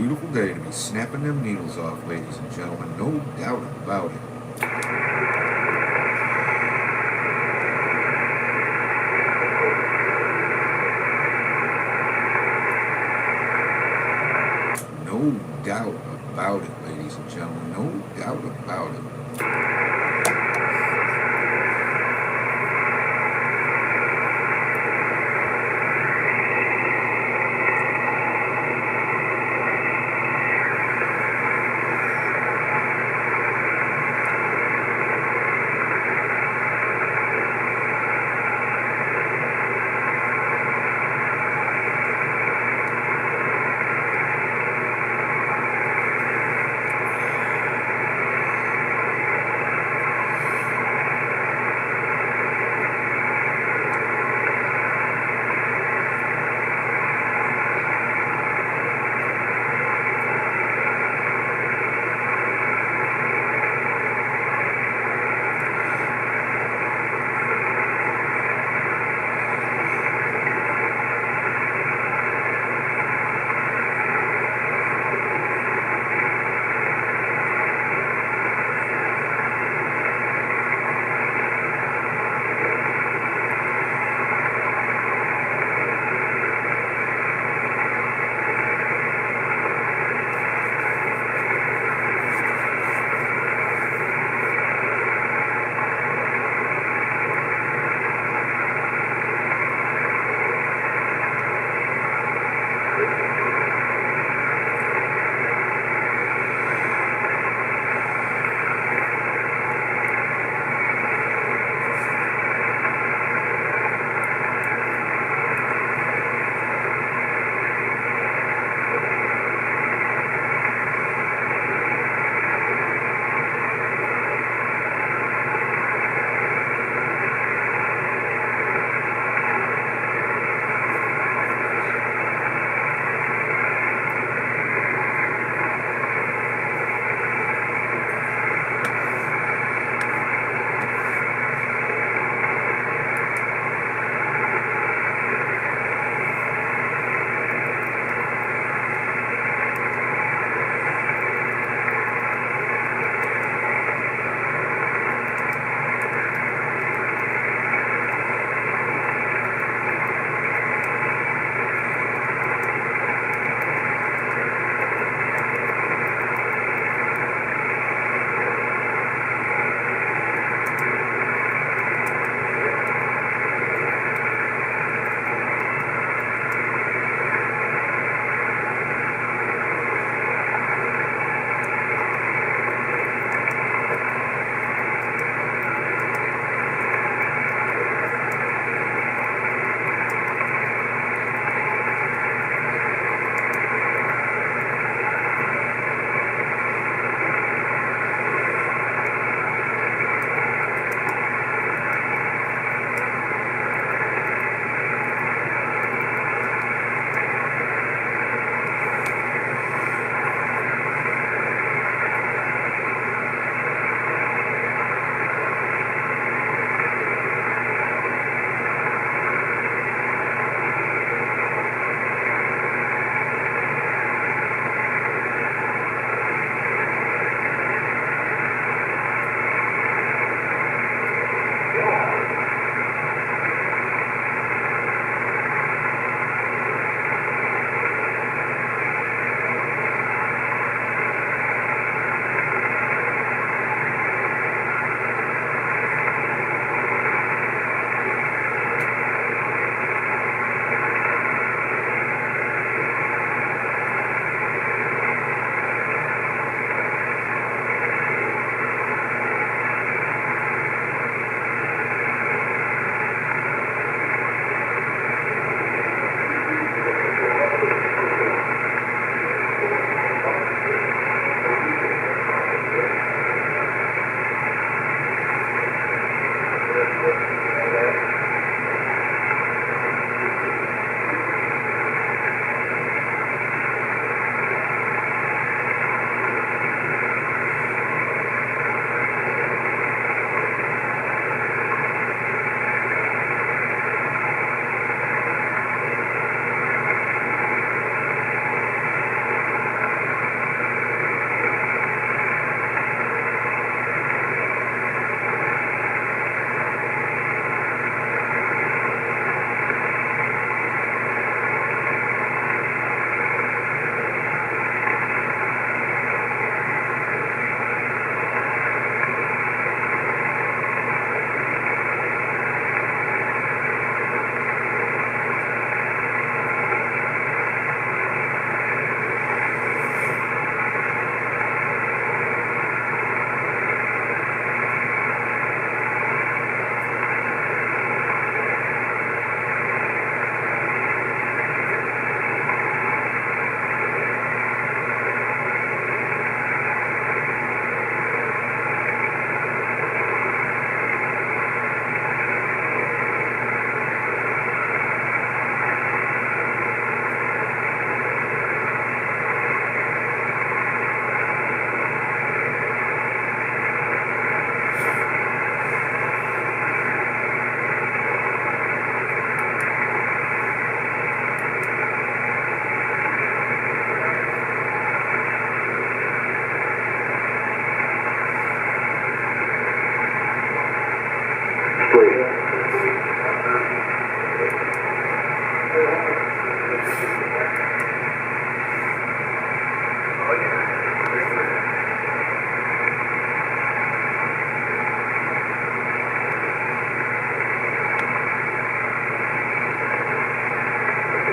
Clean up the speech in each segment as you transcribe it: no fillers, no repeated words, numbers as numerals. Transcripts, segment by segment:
Beautiful day to be snapping them needles off, ladies and gentlemen. No doubt about it. No doubt about it, ladies and gentlemen. No doubt about it.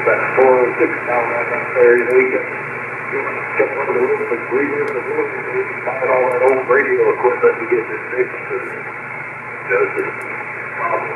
about 406 now right there. You know, you get one of the little agreements and buy all that old radio equipment to get this fixed. Does the problem,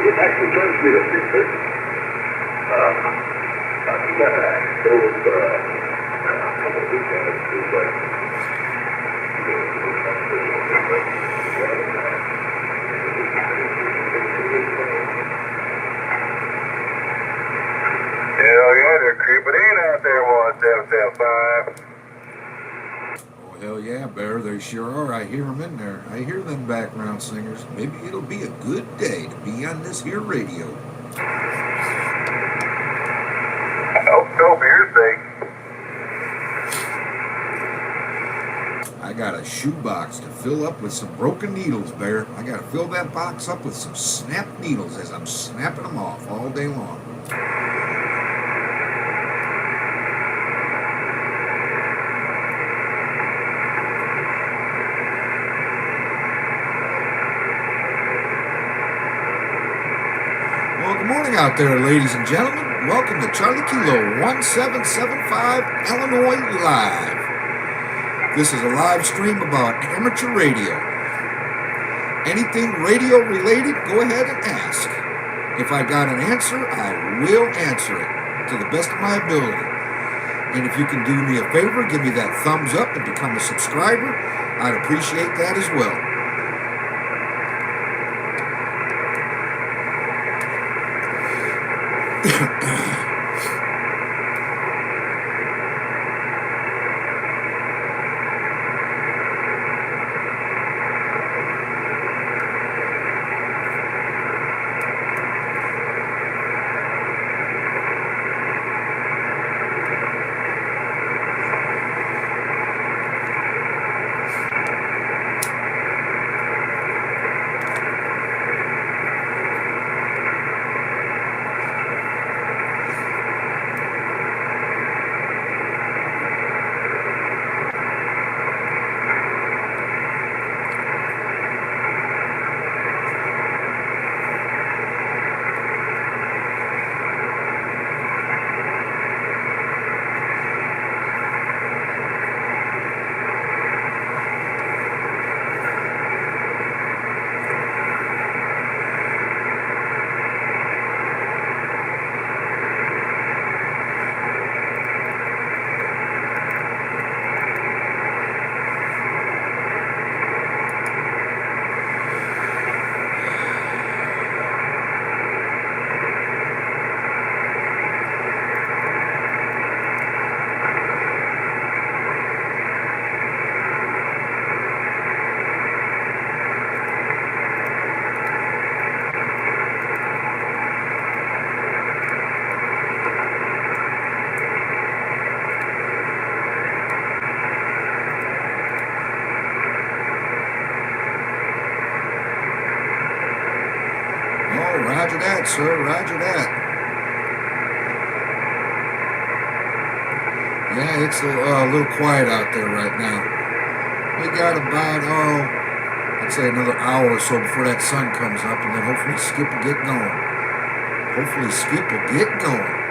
it actually turns me to 6:30. There was a couple of weekends, it was like, hell yeah, they're creeping in out there, 1775. Oh, hell yeah, Bear, they sure are. I hear them in there. I hear them background singers. Maybe it'll be a good day to be on this here radio. I hope so for your sake. I got a shoebox to fill up with some broken needles, Bear. I got to fill that box up with some snapped needles as I'm snapping them off all day long. Well, good morning out there, ladies and gentlemen. Welcome to Charlie Kilo 1775 Illinois Live. This is a live stream about amateur radio. Anything radio related, go ahead and ask. If I got an answer, I will answer it to the best of my ability. And if you can do me a favor, give me that thumbs up and become a subscriber, I'd appreciate that as well. Roger that, sir. Roger that. Yeah, it's a little quiet out there right now. We got about, I'd say another hour or so before that sun comes up, and then hopefully Skip will get going. Hopefully Skip will get going.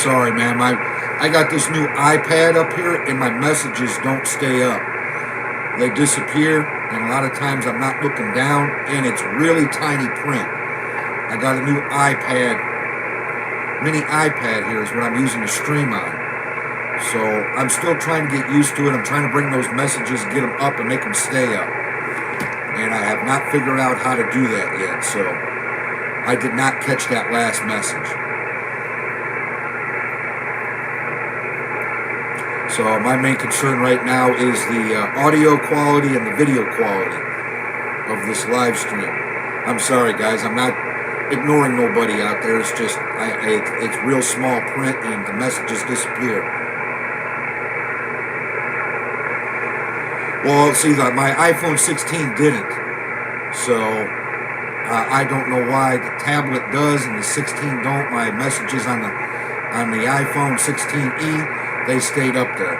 sorry, man. I got this new iPad up here, and my messages don't stay up. They disappear, and a lot of times I'm not looking down, and it's really tiny print. I got a new mini iPad here is what I'm using to stream on. So I'm still trying to get used to it. I'm trying to bring those messages, get them up, and make them stay up. And I have not figured out how to do that yet, so I did not catch that last message. So my main concern right now is the audio quality and the video quality of this live stream. I'm sorry, guys. I'm not ignoring nobody out there. It's just it's real small print and the messages disappear. Well, see, my iPhone 16 didn't. So I don't know why the tablet does and the 16 don't. My messages on the iPhone 16e, they stayed up there.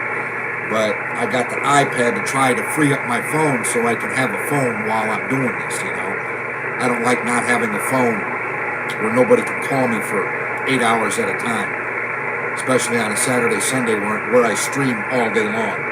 But I got the iPad to try to free up my phone so I can have a phone while I'm doing this, you know. I don't like not having a phone where nobody can call me for 8 hours at a time, especially on a Saturday, Sunday where I stream all day long.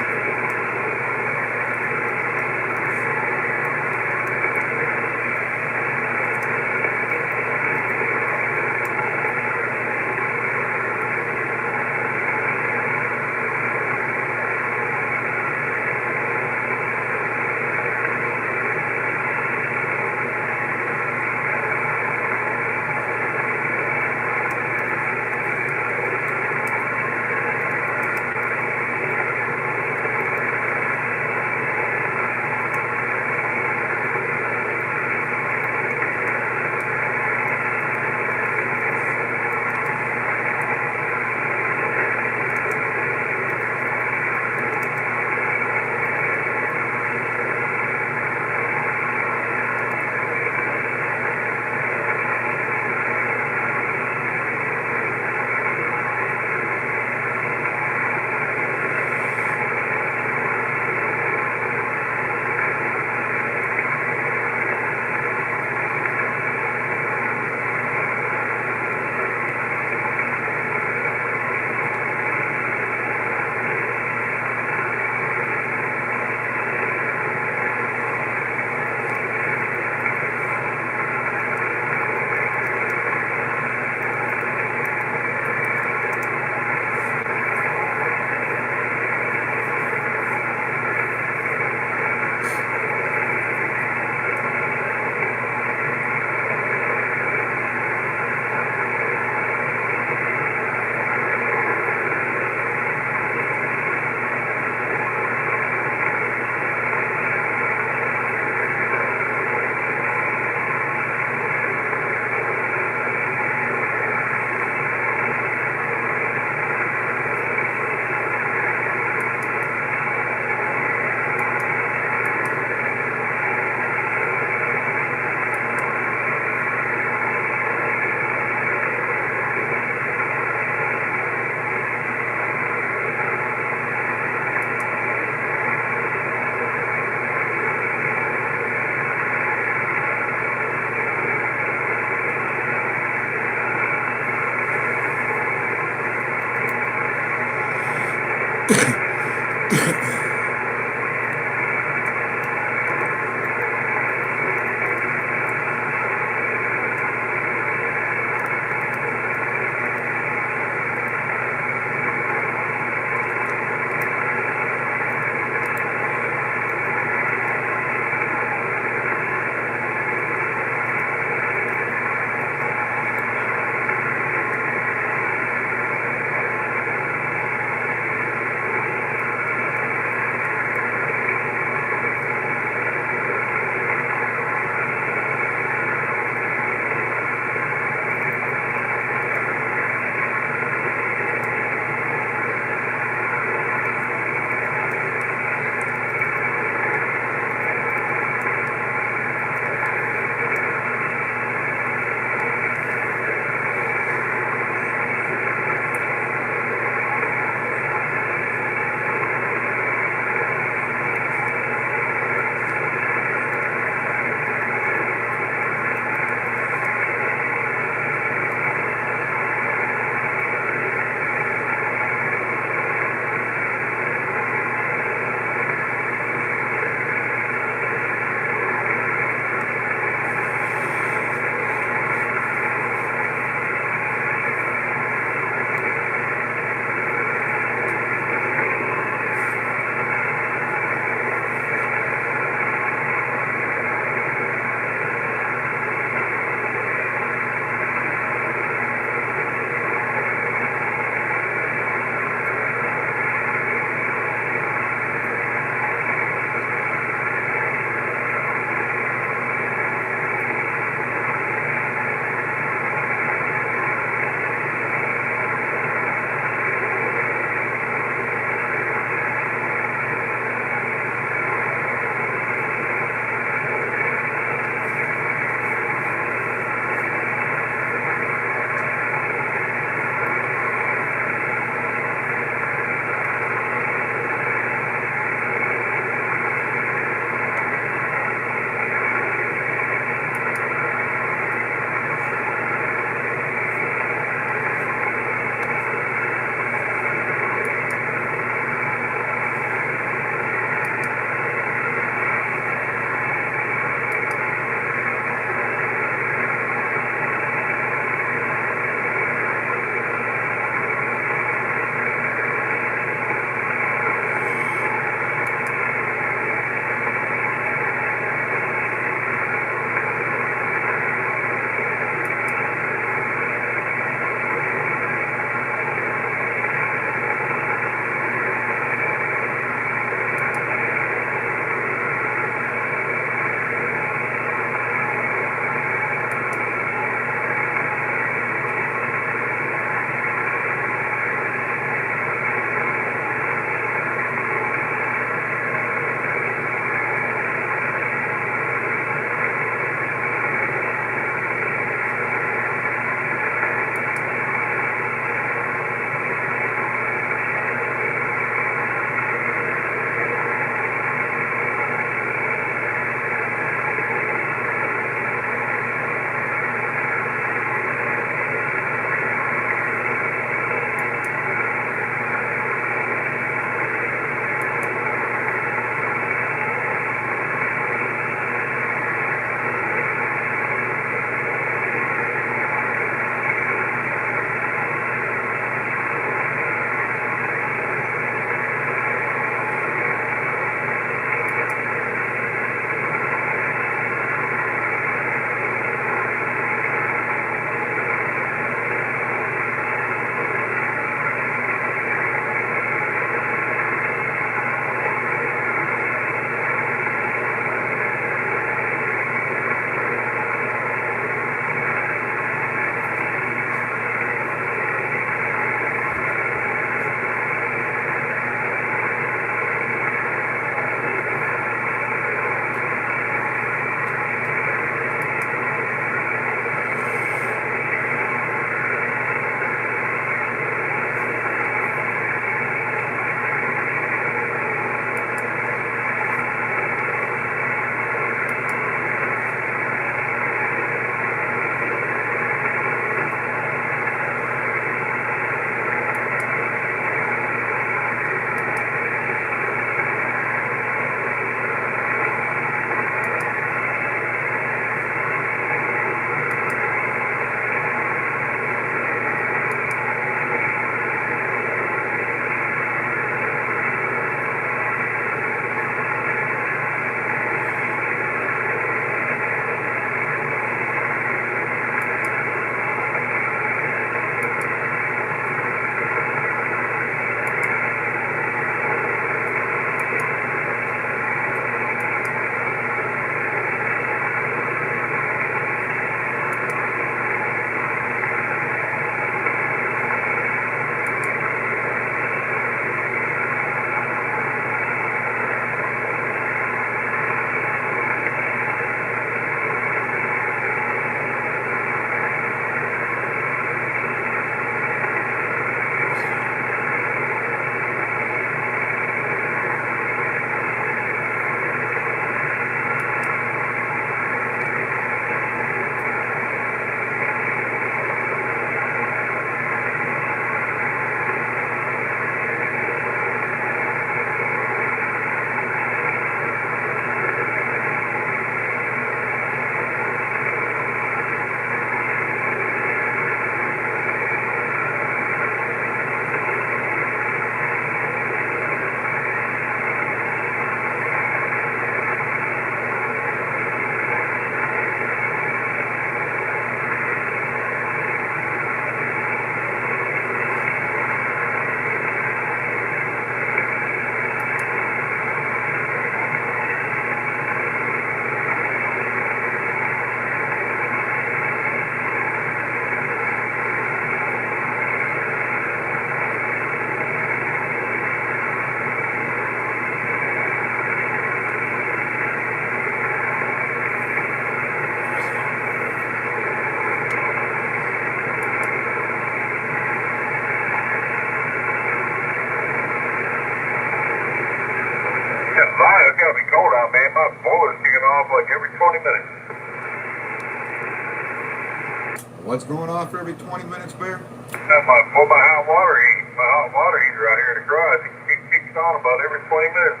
What's going off every 20 minutes, Bear? My hot water heater out here in the garage, it kicks on about every 20 minutes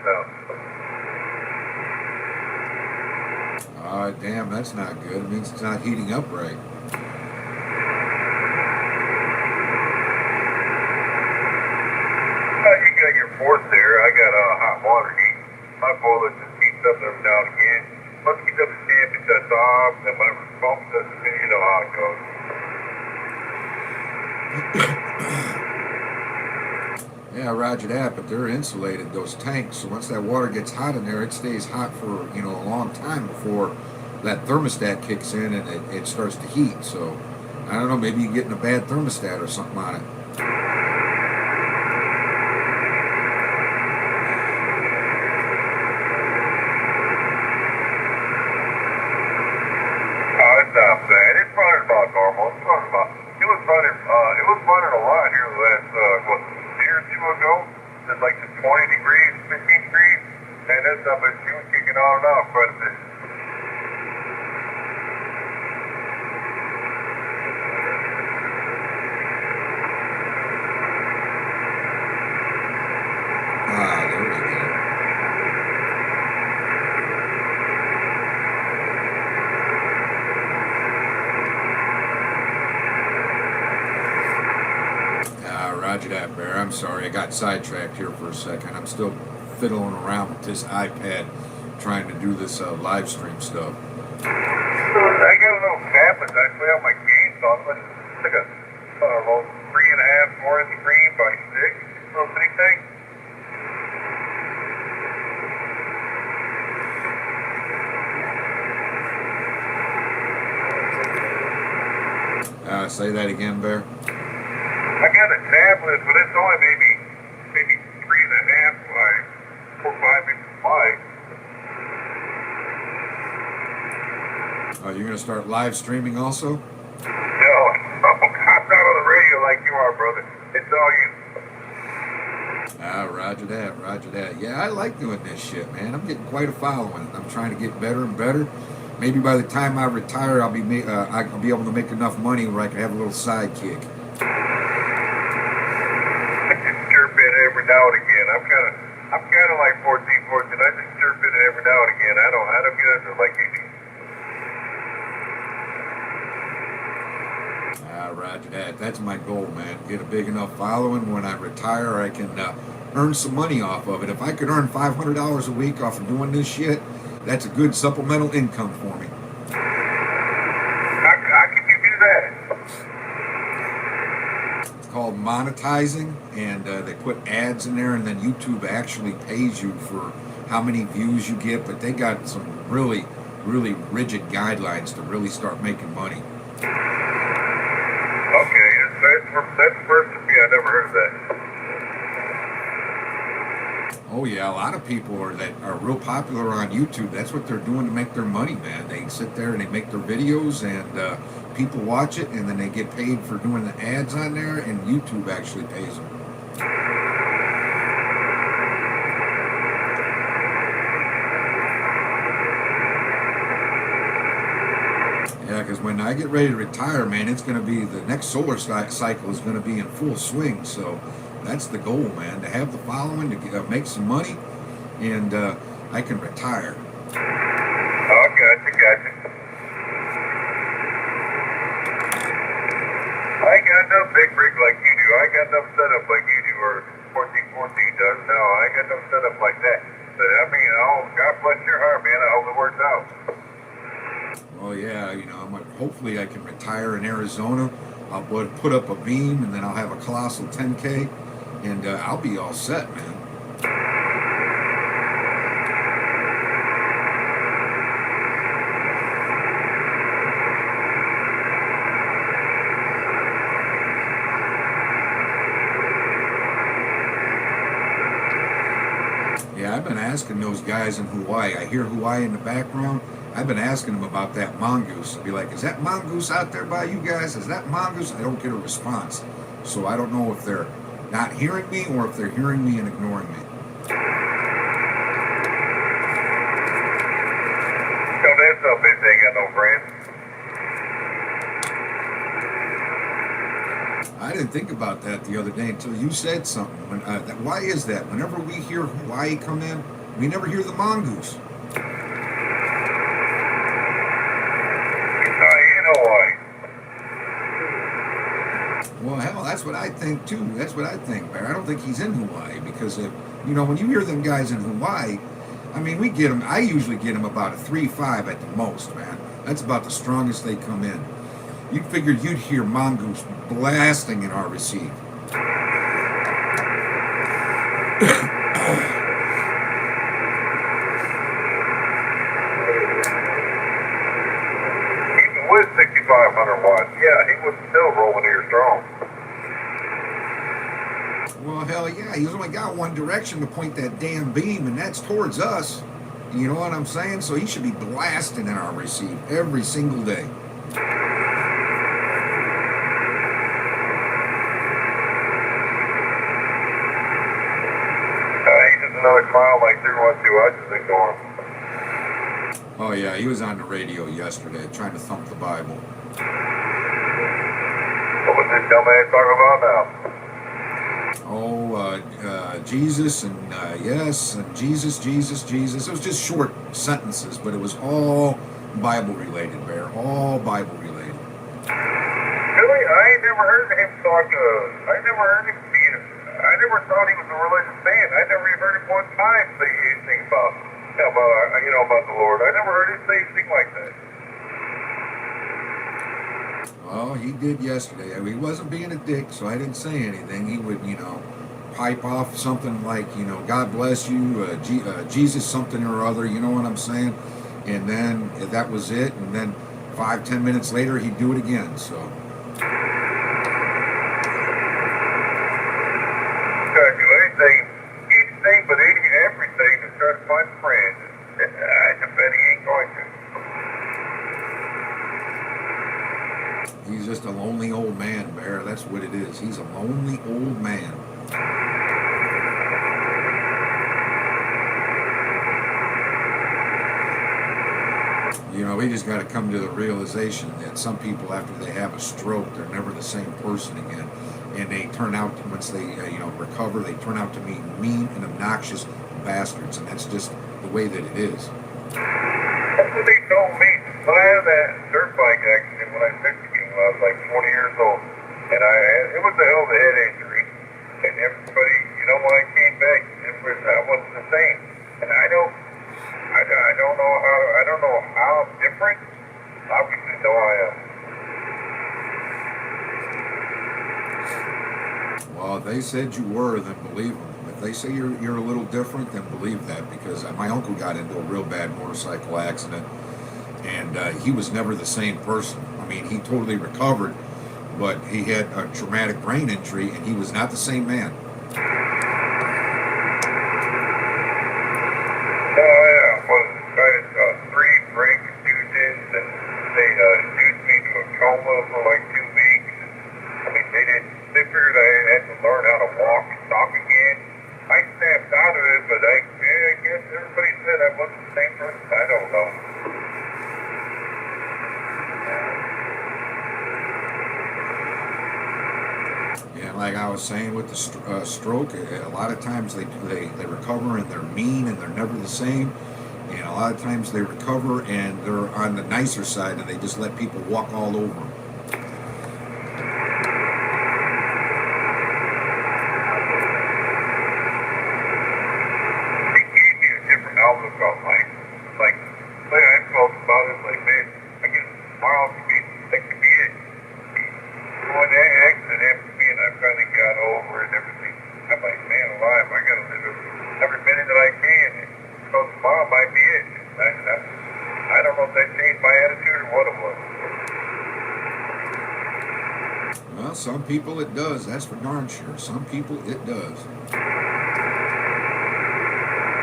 now. Damn, that's not good. It means it's not heating up right. You got your fourth there. I got a hot water heat. My boiler just heats up every now and again. Once it gets up to temp, it shuts off, and whenever the pump doesn't spin, you know how it goes. Yeah, roger that, but they're insulated, those tanks, so once that water gets hot in there, it stays hot for, a long time before that thermostat kicks in and it starts to heat. So I don't know, maybe you're getting a bad thermostat or something on it. Oh, it's not bad. It's running about normal. It was running a lot here the last, year or two ago. It's like 20 degrees, 15 degrees, and that's up, but she was kicking on and off quite a bit. There we go. Roger that, Bear. I'm sorry, I got sidetracked here for a second. I'm still fiddling around with this iPad trying to do this live stream stuff. I got a little tablet actually on my games on, but it's like a 3.5, 4 inch screen by 6, little bitty thing. Say that again, Bear. I got a tablet, but it's only maybe 3.5 by 4 or 5 inches wide. Oh, you're gonna start live streaming also? No, I'm not on the radio like you are, brother. It's all you. Roger that, roger that. Yeah, I like doing this shit, man. I'm getting quite a following. I'm trying to get better and better. Maybe by the time I retire, I'll be able to make enough money where I can have a little sidekick. I just chirp in every now and again. I'm kind of like 14. I just chirp in every now and again. I don't get into it like you do. Roger that. That's my goal, man. Get a big enough following. When I retire, I can earn some money off of it. If I could earn $500 a week off of doing this shit, that's a good supplemental income for me. How can you do that? It's called monetizing, and they put ads in there, and then YouTube actually pays you for how many views you get, but they got some really, really rigid guidelines to really start making money. Okay, that's first to me. I never heard of that. Oh yeah, a lot of people that are real popular on YouTube, that's what they're doing to make their money, man. They sit there and they make their videos, and people watch it, and then they get paid for doing the ads on there, and YouTube actually pays them. Yeah, because when I get ready to retire, man, it's going to be, the next solar cycle is going to be in full swing, so that's the goal, man, to have the following, to make some money, and I can retire. Oh, gotcha. I ain't got no big rig like you do. I ain't got no setup like you do, or 1414 does. No, I ain't got no setup like that. But I mean, God bless your heart, man. I hope it works out. Well, yeah, hopefully I can retire in Arizona. I'll put up a beam, and then I'll have a colossal 10K, and I'll be all set, man. Yeah, I've been asking those guys in Hawaii. I hear Hawaii in the background. I've been asking them about that mongoose. I'll be like, is that mongoose out there by you guys? Is that mongoose? I don't get a response. So I don't know if they're not hearing me or if they're hearing me and ignoring me. So that's up if they got no friends. I didn't think about that the other day until you said something. Why is that? Whenever we hear Hawaii come in, we never hear the mongoose. You know why? Well, hell, that's what I think too. That's what I think, Bear. I don't think he's in Hawaii because when you hear them guys in Hawaii, I mean, we get them. I usually get them about a 3.5 at the most, man. That's about the strongest they come in. You figured you'd hear mongoose blasting in our receive. Even with 6,500 watts, yeah, he was still rolling here strong. Well, hell yeah, he's only got one direction to point that damn beam, and that's towards us. You know what I'm saying? So he should be blasting in our receive every single day. He's just another clown like 312. I just ignore him. Oh yeah, he was on the radio yesterday trying to thump the Bible. What was this dumbass talking about now? Jesus and yes, and Jesus. It was just short sentences, but it was all Bible related, Bear. All Bible related. Really? I ain't never heard him talk. I never heard him being. I never thought he was a religious man. I never even heard him one time say anything about the Lord. I never heard him say anything like that. Well, he did yesterday. I mean, he wasn't being a dick, so I didn't say anything. He would, pipe off something like, God bless you, Jesus something or other, you know what I'm saying? And then that was it. And then 5-10 minutes later, he'd do it again. So. Gotta do anything but everything to try to find friends. I just bet he ain't going to. He's just a lonely old man, Bear. That's what it is. He's a lonely old man. We just got to come to the realization that some people, after they have a stroke, they're never the same person again. And they turn out, once they, recover, they turn out to be mean and obnoxious bastards. And that's just the way that it is. That's what they told me. When I had that dirt bike accident when I was 15, when I was like 20 years old, and it was a hell of a head injury. And everybody, when I came back, I wasn't the same. And I don't know how different. Obviously, no, I am. Well, if they said you were, then believe them. If they say you're a little different, then believe that, because my uncle got into a real bad motorcycle accident, and he was never the same person. I mean, he totally recovered, but he had a traumatic brain injury, and he was not the same man. Coma for like 2 weeks. I mean, they figured I had to learn how to walk and talk again. I snapped out of it, but I guess everybody said I wasn't the same person. I don't know. Yeah, like I was saying with the stroke, a lot of times they recover and they're mean and they're never the same. And a lot of times they recover and they're on the nicer side and they just let people walk all over them. It gave me a different outlook on life. Like I felt about it, like, man, I guess tomorrow that could be it. When that accident happened to me and I finally got over it and everything, I'm like, man alive, I gotta live every minute that I can. So tomorrow might be it. I don't know if that changed my attitude or what it was. Well, some people it does. That's for darn sure. Some people it does.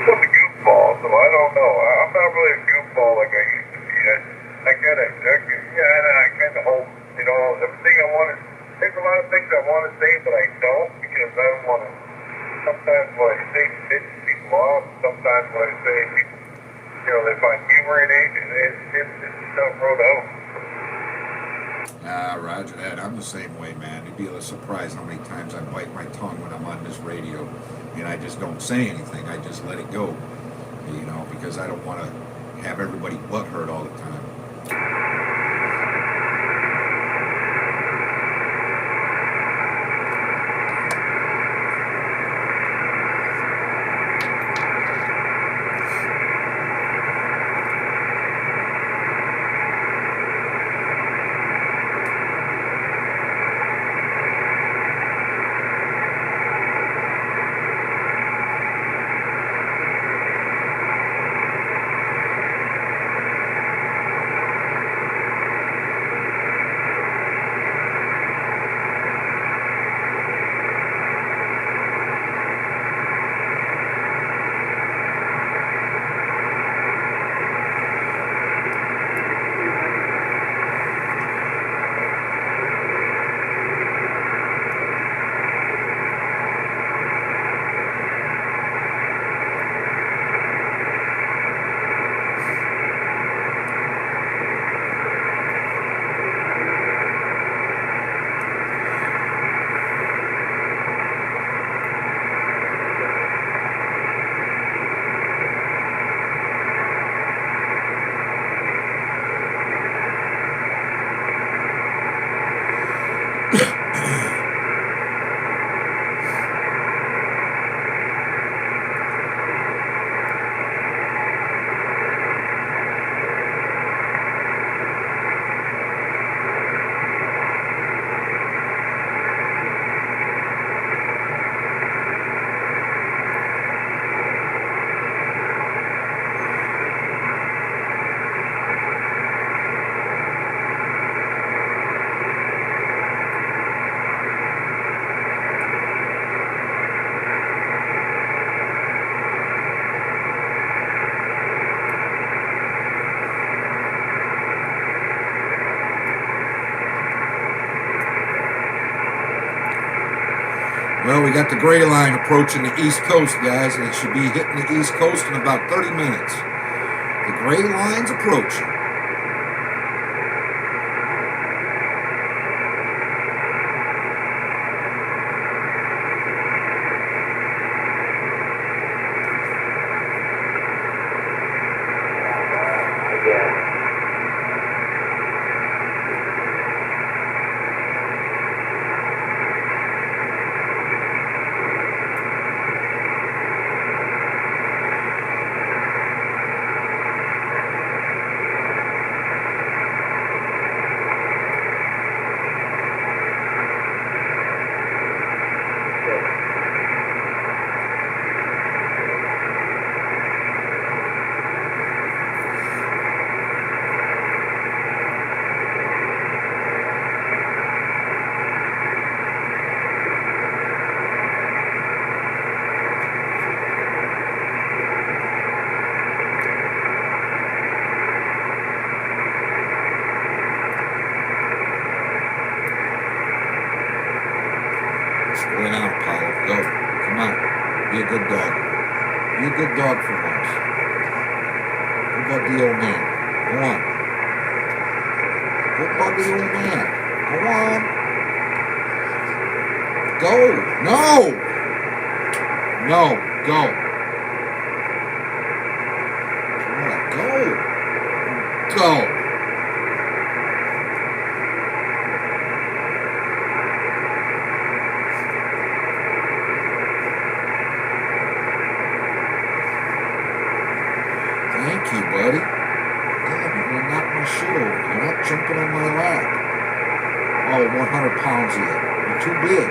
I'm a goofball, so I don't know. I'm not really a goofball like I used to be. I kind of hold, everything I want to. There's a lot of things I want to say, but I don't, because I don't want to. Sometimes what I say pisses people off. Sometimes what I say, people, they find humor in it, and it's just tough road out. Roger that. I'm the same way, man. You'd be surprised how many times I bite my tongue when I'm on this radio, and I just don't say anything. I just let it go, because I don't want to have everybody butt hurt all the time. Well, we got the gray line approaching the East Coast, guys, and it should be hitting the East Coast in about 30 minutes. The gray line's approaching. Way out, Apollo. Go. Come on. Be a good dog. Be a good dog for once. Go bug the old man. Go on. Go bug the old man. Go on. Go. No. No. Go. Go. Go. Thank you, buddy. God, you're going to knock my shit over. You're not jumping on my lap. Oh, 100 pounds yet. You're too big.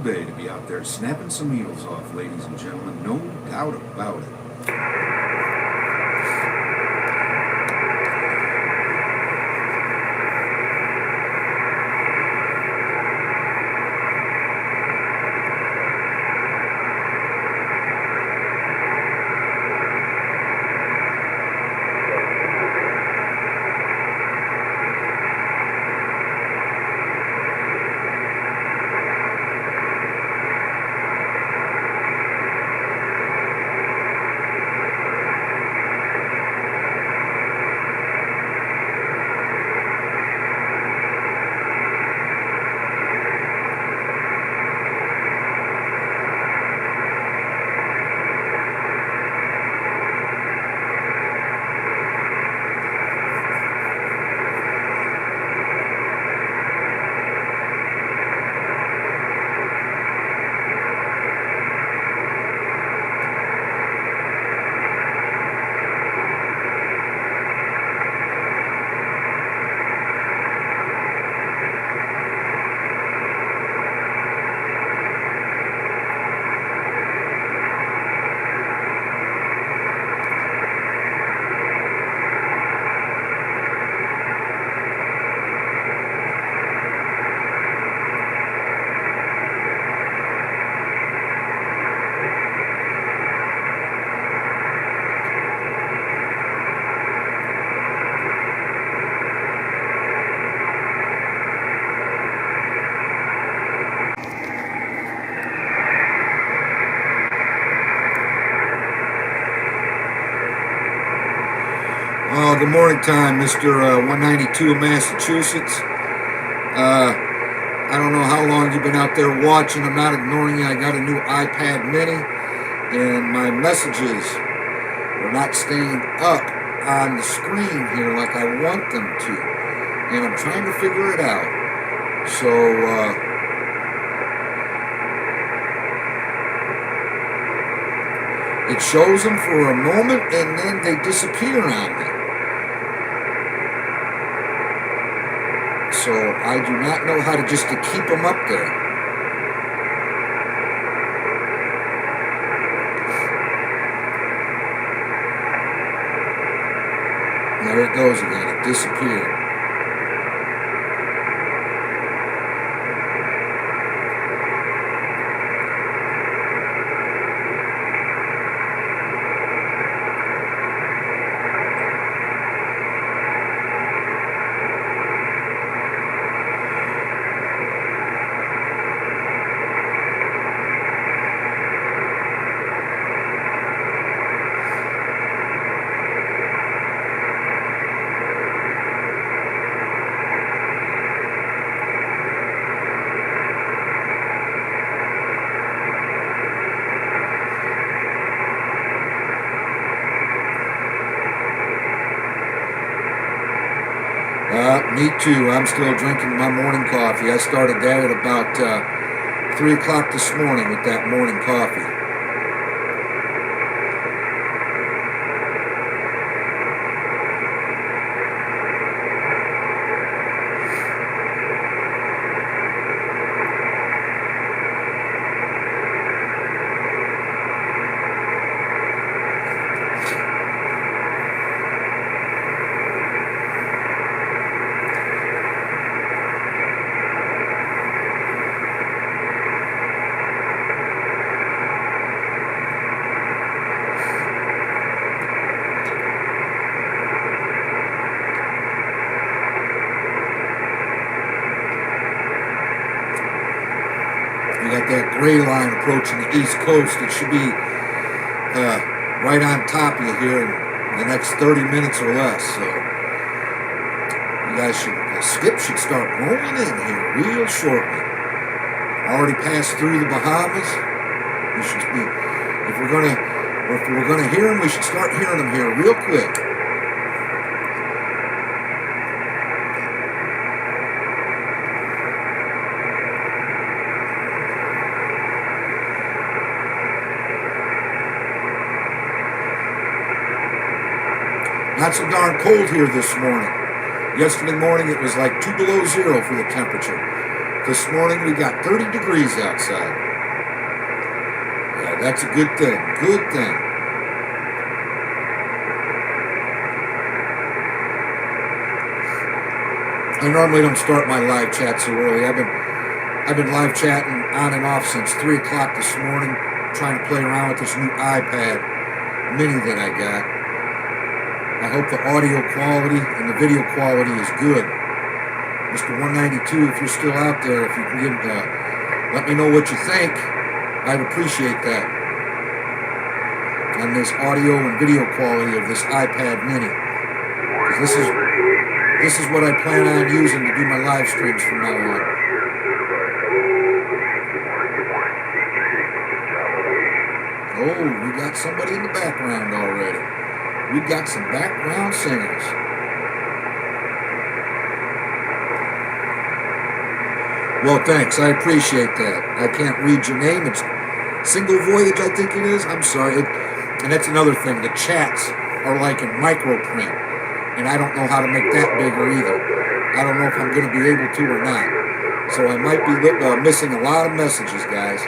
day to be out there snapping some needles off, ladies and gentlemen. No doubt about it. Good morning time, Mr. 192 of Massachusetts. I don't know how long you've been out there watching. I'm not ignoring you. I got a new iPad mini, and my messages are not staying up on the screen here like I want them to. And I'm trying to figure it out. So, it shows them for a moment, and then they disappear on me. So I do not know how to just to keep them up there. There it goes again. It disappeared. Me too. I'm still drinking my morning coffee. I started that at about 3 o'clock this morning with that morning coffee. That gray line approaching the East Coast. It should be right on top of you here in the next 30 minutes or less. So you guys should, skip should start rolling in here real shortly. Already passed through the Bahamas. We should be, if we're gonna hear them, we should start hearing them here real quick. Not so darn cold here this morning. Yesterday morning it was like 2 below zero for the temperature. This morning we got 30 degrees outside. Yeah, that's a good thing. Good thing. I normally don't start my live chat so early. I've been live chatting on and off since 3 o'clock this morning, trying to play around with this new iPad mini that I got. I hope the audio quality and the video quality is good. Mr. 192, if you're still out there, if you can let me know what you think, I'd appreciate that. On this audio and video quality of this iPad mini. 'Cause this is what I plan on using to do my live streams from now on. Oh, we got somebody in the background already. We got some background singers. Well, thanks. I appreciate that. I can't read your name. It's Single Voyage, I think it is. I'm sorry. And that's another thing. The chats are like in micro print. And I don't know how to make that bigger either. I don't know if I'm going to be able to or not. So I might be missing a lot of messages, guys,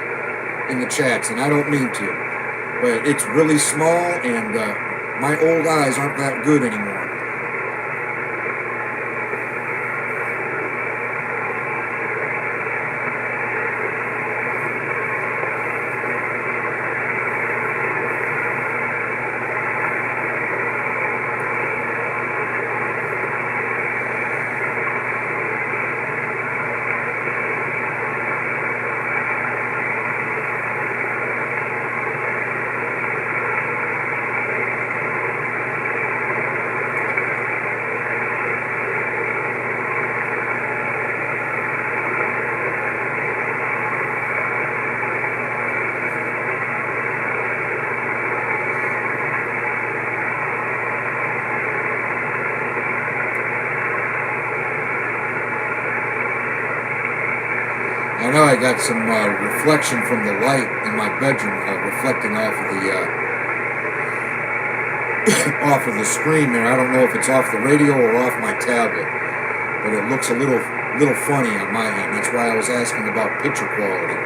in the chats. And I don't mean to. But it's really small, and my old eyes aren't that good anymore. I know I got some reflection from the light in my bedroom, reflecting off of the screen there. I don't know if it's off the radio or off my tablet, but it looks a little funny on my end. That's why I was asking about picture quality.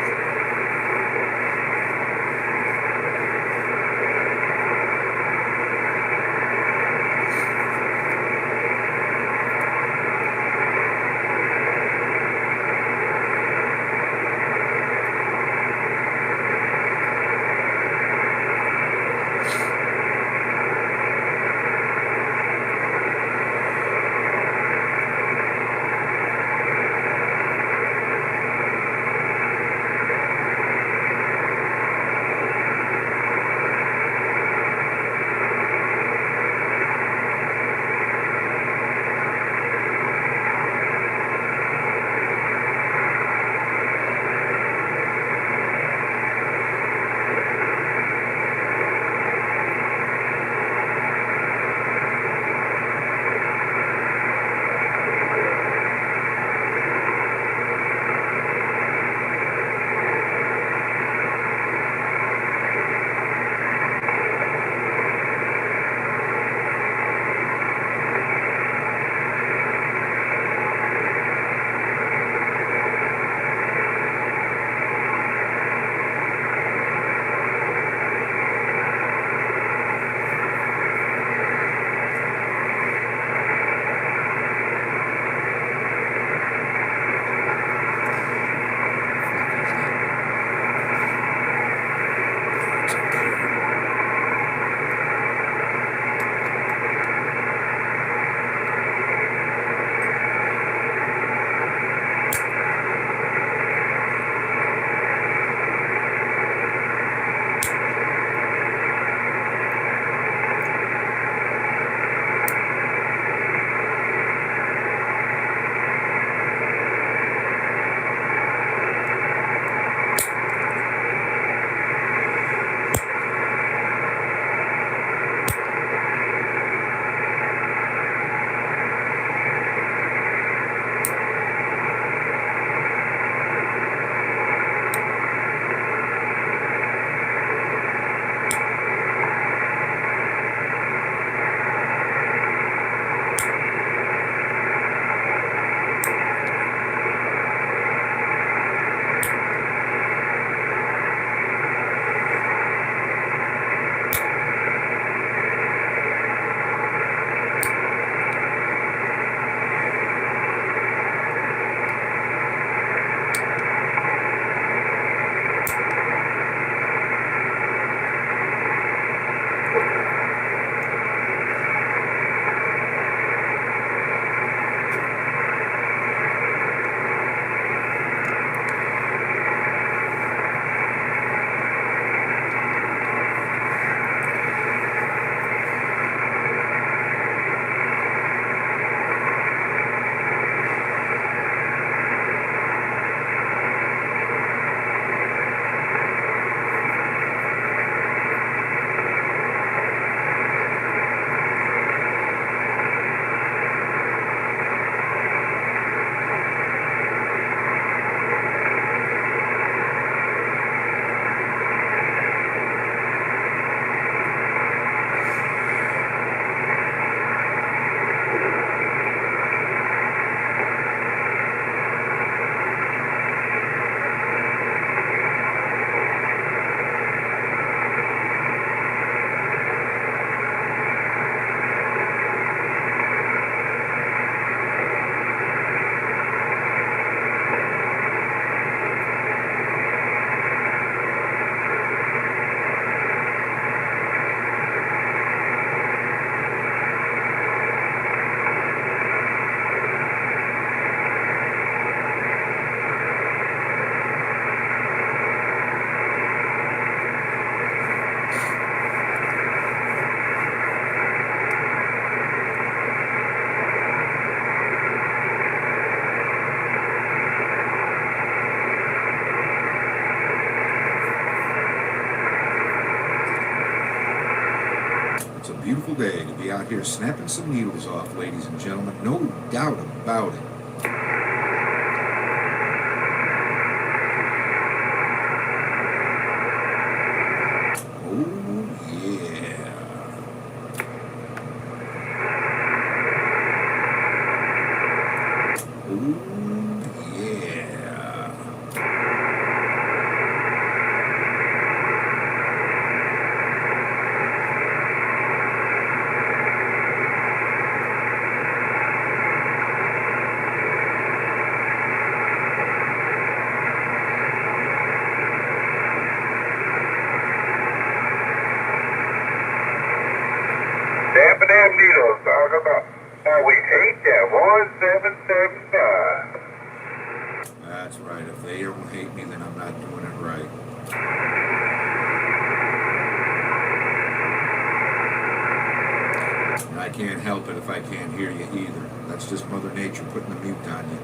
be out here snapping some needles off, ladies and gentlemen. No doubt about it. Oh, yeah. Oh, yeah. Dapping them needles, talk about how we hate that 1775. That's right. If they don't hate me, then I'm not doing it right. And I can't help it if I can't hear you either. That's just Mother Nature putting the mute on you.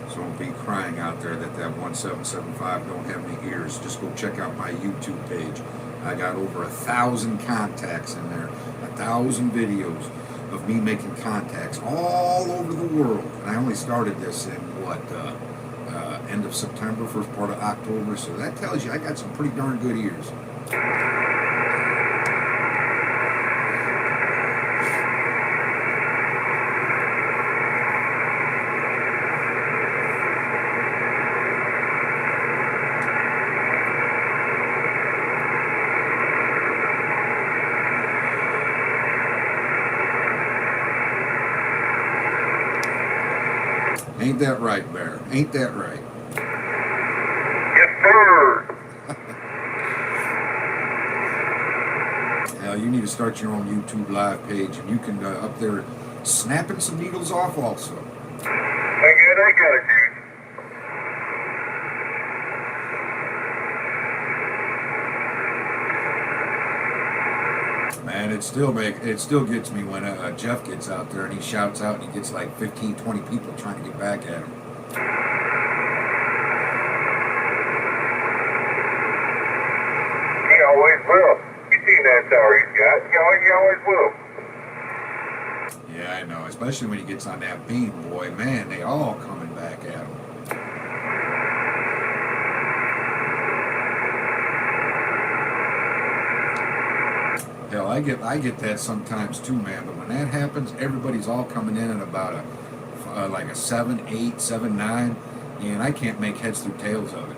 So don't be crying out there that 1775 don't have any ears. Just go check out my YouTube page. I got over 1,000 contacts in there, 1,000 videos of me making contacts all over the world. And I only started this in end of September, first part of October. So that tells you I got some pretty darn good ears. Ain't that right, Bear? Ain't that right? Yes, sir. Hell, you need to start your own YouTube live page, and you can up there snapping some needles off also. I got it, dude. Man, it still gets me when Jeff gets out there and he shouts out and he gets like 15, 20 people trying to get back at him. He always will. You seen that tower he's got. He always will. Yeah, I know. Especially when he gets on that beam, boy. Man, they all coming back at him. Hell, I get that sometimes too, man. But when that happens, everybody's all coming in at about like a 7, 8, 7, 9, and I can't make heads through tails of it.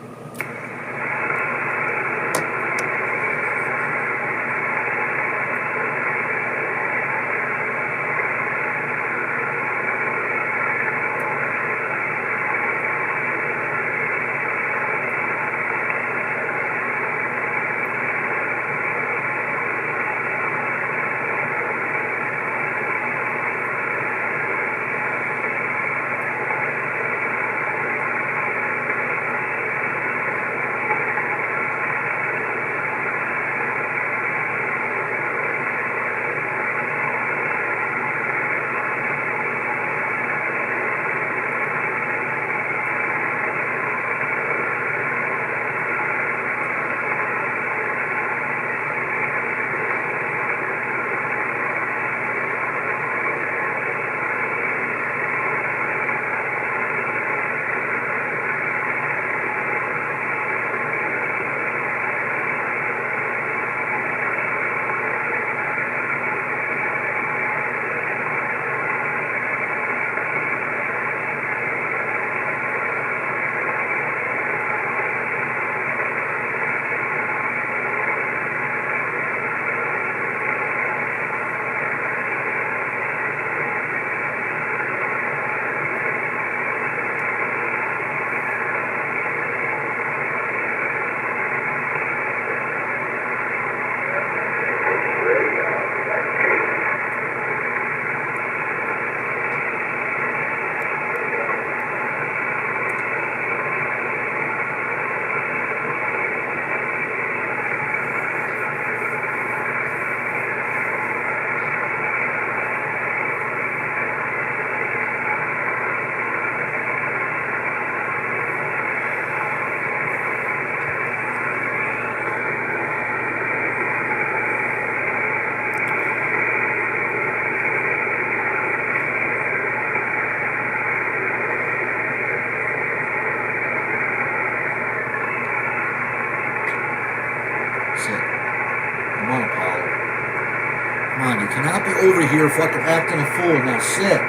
not be over here fucking acting a fool. Now sit.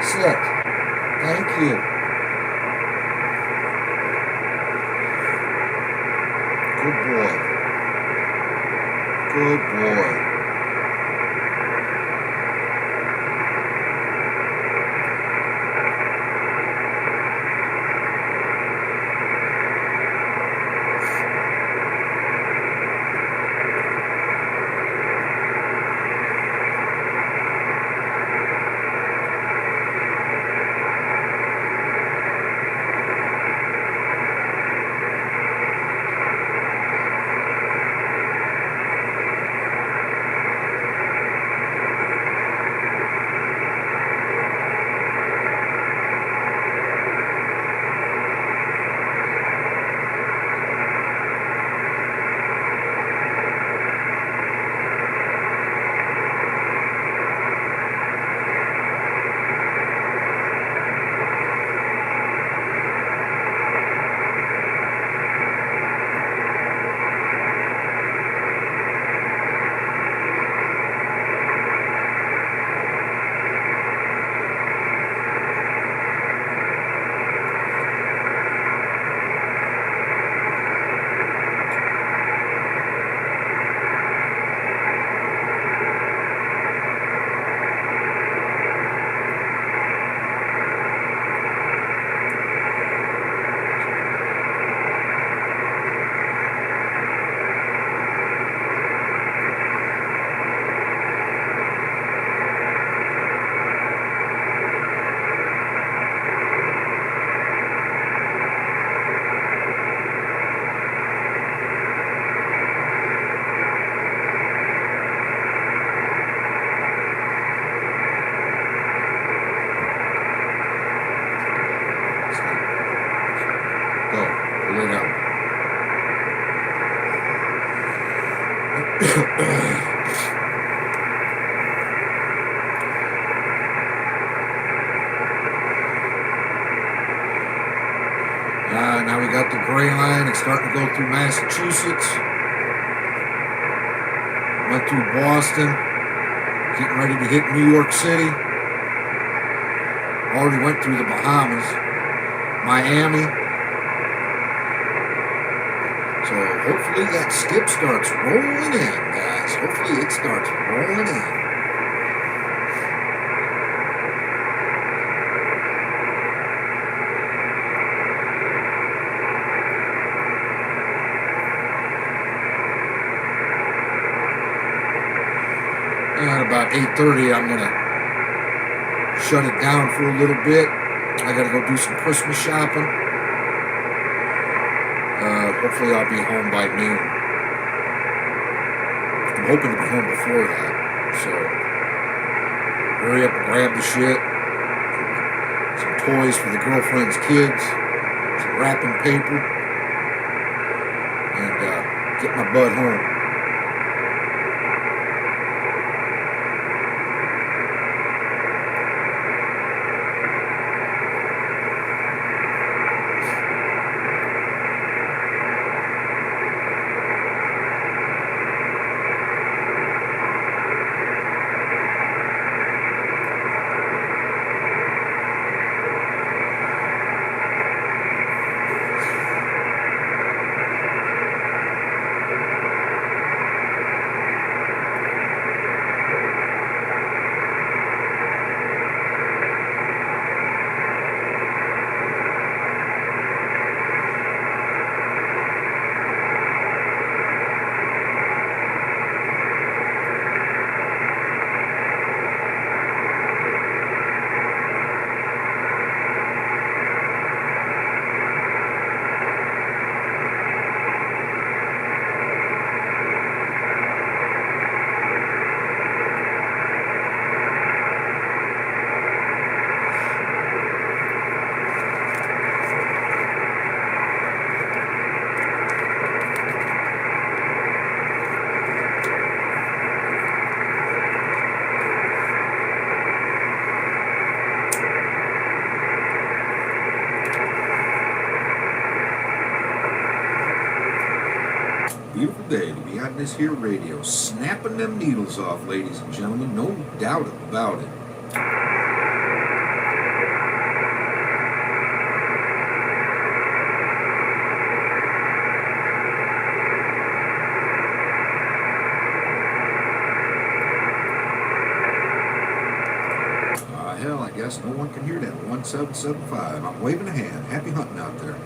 Sit. Thank you. Good boy. Good boy. Now we got the gray line. It's starting to go through Massachusetts. Went through Boston. Getting ready to hit New York City. Already went through the Bahamas. Miami. So hopefully that skip starts rolling in, guys. Hopefully it starts rolling in. At about 8:30, I'm going to shut it down for a little bit. I got to go do some Christmas shopping. Hopefully I'll be home by noon. I'm hoping to be home before that. So hurry up and grab the shit. Some toys for the girlfriend's kids. Some wrapping paper. And get my butt home. beautiful day to be on this here radio, snapping them needles off, ladies and gentlemen. No doubt about it. Hell, I guess no one can hear that. 1775. I'm waving a hand. Happy hunting out there.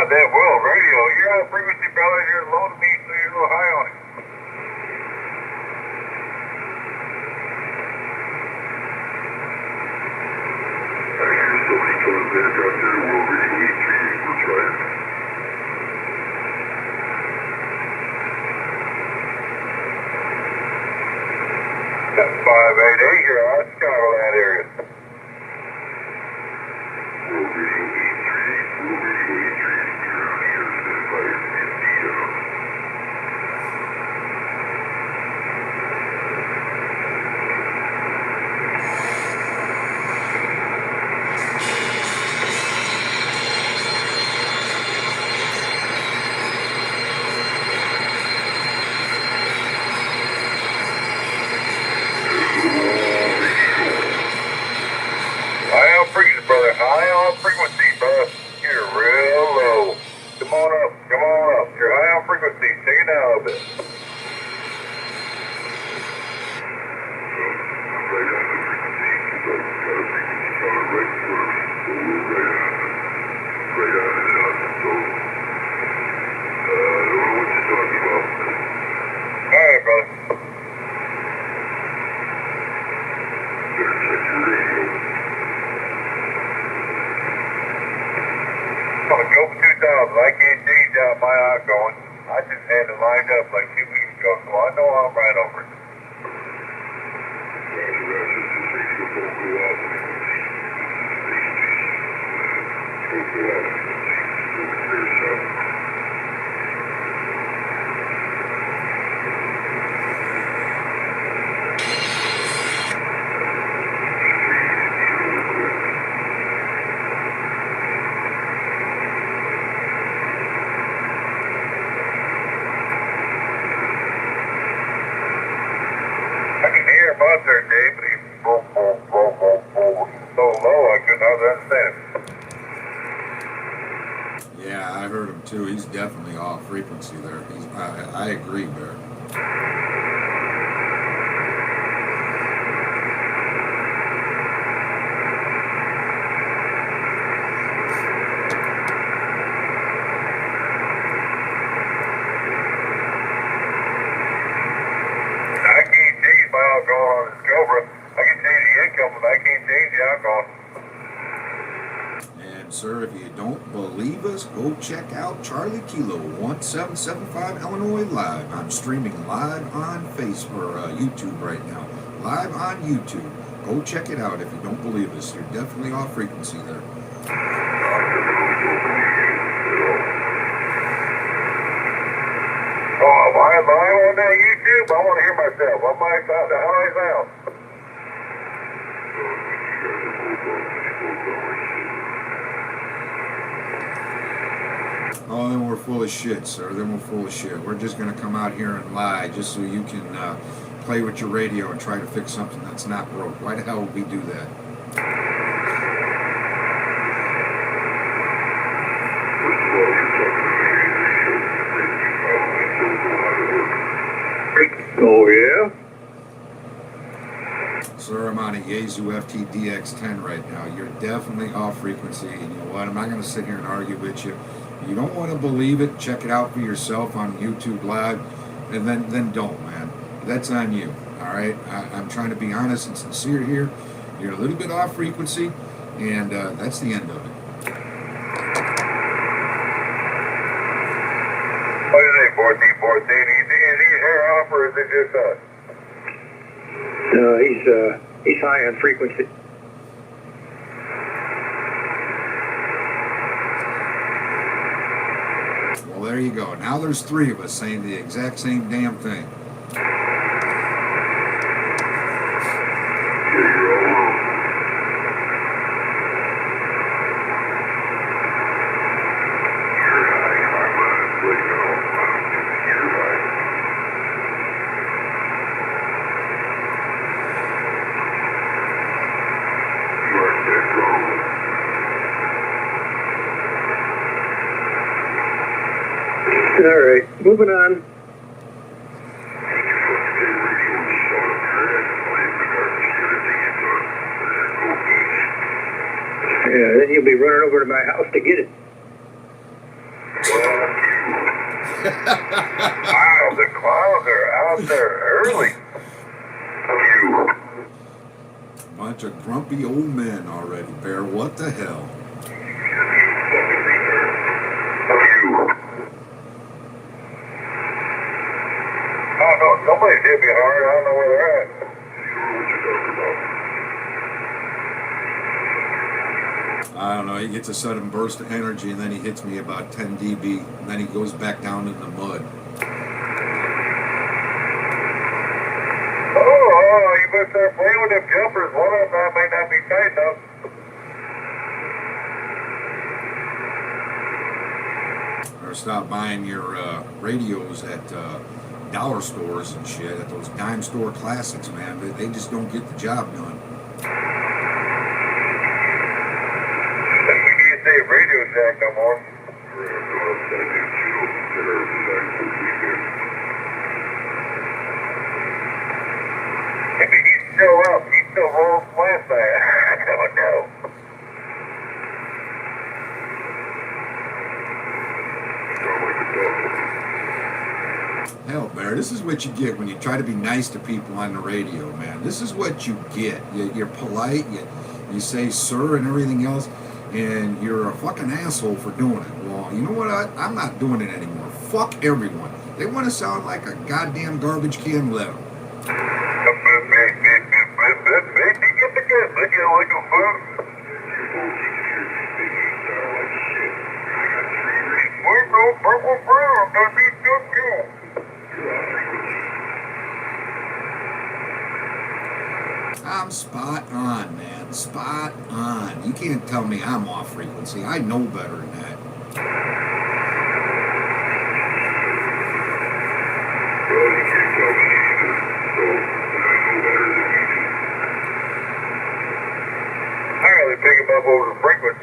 That World Radio. You're on frequency, brother. You're low to me, so you're a little high on it. I hear somebody coming back out there. World Radio 83. We're trying. That's 588. You're on Skyland area. World Radio 83. World Radio 83. High on frequency, brother. You're real low. Come on up. Come on up. You're high on frequency. Take it down a little bit. Right on the frequency. Got a frequency counter right in front of me. So we're right on it. So, I don't know what you're talking about. All right, brother. Better check your radio. Go for 2000. I got my outgoing. I just had it lined up like 2 weeks ago, so I know I'm right over it. I can hear him out there, Dave, but he's boom, boom, boom, boom, boom. So low, I couldn't understand him. Yeah, I heard him too. He's definitely off frequency there. I agree, Bear. I can't change my outgoing on this Cobra. I can change the income, but I can't change the outgoing. And sir, if you don't believe us, go check out Charlie Kilo 1775 Illinois Live. I'm streaming live on Facebook or YouTube right now. Live on YouTube. Go check it out if you don't believe us. You're definitely off frequency there. Oh, am I live on that YouTube? I want to hear myself. What am I sound? How do I sound? Oh, then we're full of shit, sir. Then we're full of shit. We're just going to come out here and lie just so you can play with your radio and try to fix something that's not broke. Why the hell would we do that? Oh, yeah? Sir, I'm on a Yaesu FT-DX10 right now. You're definitely off frequency. And you know what? I'm not going to sit here and argue with you. If you don't want to believe it, check it out for yourself on YouTube Live, and then don't, man. That's on you, all right? I'm trying to be honest and sincere here. You're a little bit off frequency, and that's the end of it. What is it, 1414? Is he hair off or is it just us? No, he's high on frequency. Well, there you go. Now there's three of us saying the exact same damn thing. All right, moving on. Yeah, then you'll be running over to my house to get it. Wow, the clouds are out there early. Bunch of grumpy old men already, Bear. What the hell? Oh, no, somebody's hit me hard. I don't know where they're at. I don't know. He gets a sudden burst of energy, and then he hits me about 10 dB, and then he goes back down in the mud. Oh, you better start playing with them jumpers. One of them may not be tight enough. Or stop buying your radios at dollar stores and shit, at those dime store classics, man. They just don't get the job done. We can't say Radio Shack no more. If he's still up, he's still rolling from last night. I don't know. Hell, Bear, this is what you get when you try to be nice to people on the radio, man. This is what you get. You're polite, you say sir and everything else, and you're a fucking asshole for doing it. Well, you know what? I'm not doing it anymore. Fuck everyone. They want to sound like a goddamn garbage can, let them. I'm spot on, man. Spot on. You can't tell me I'm off frequency. I know better than that. I gotta pick him up over the frequency,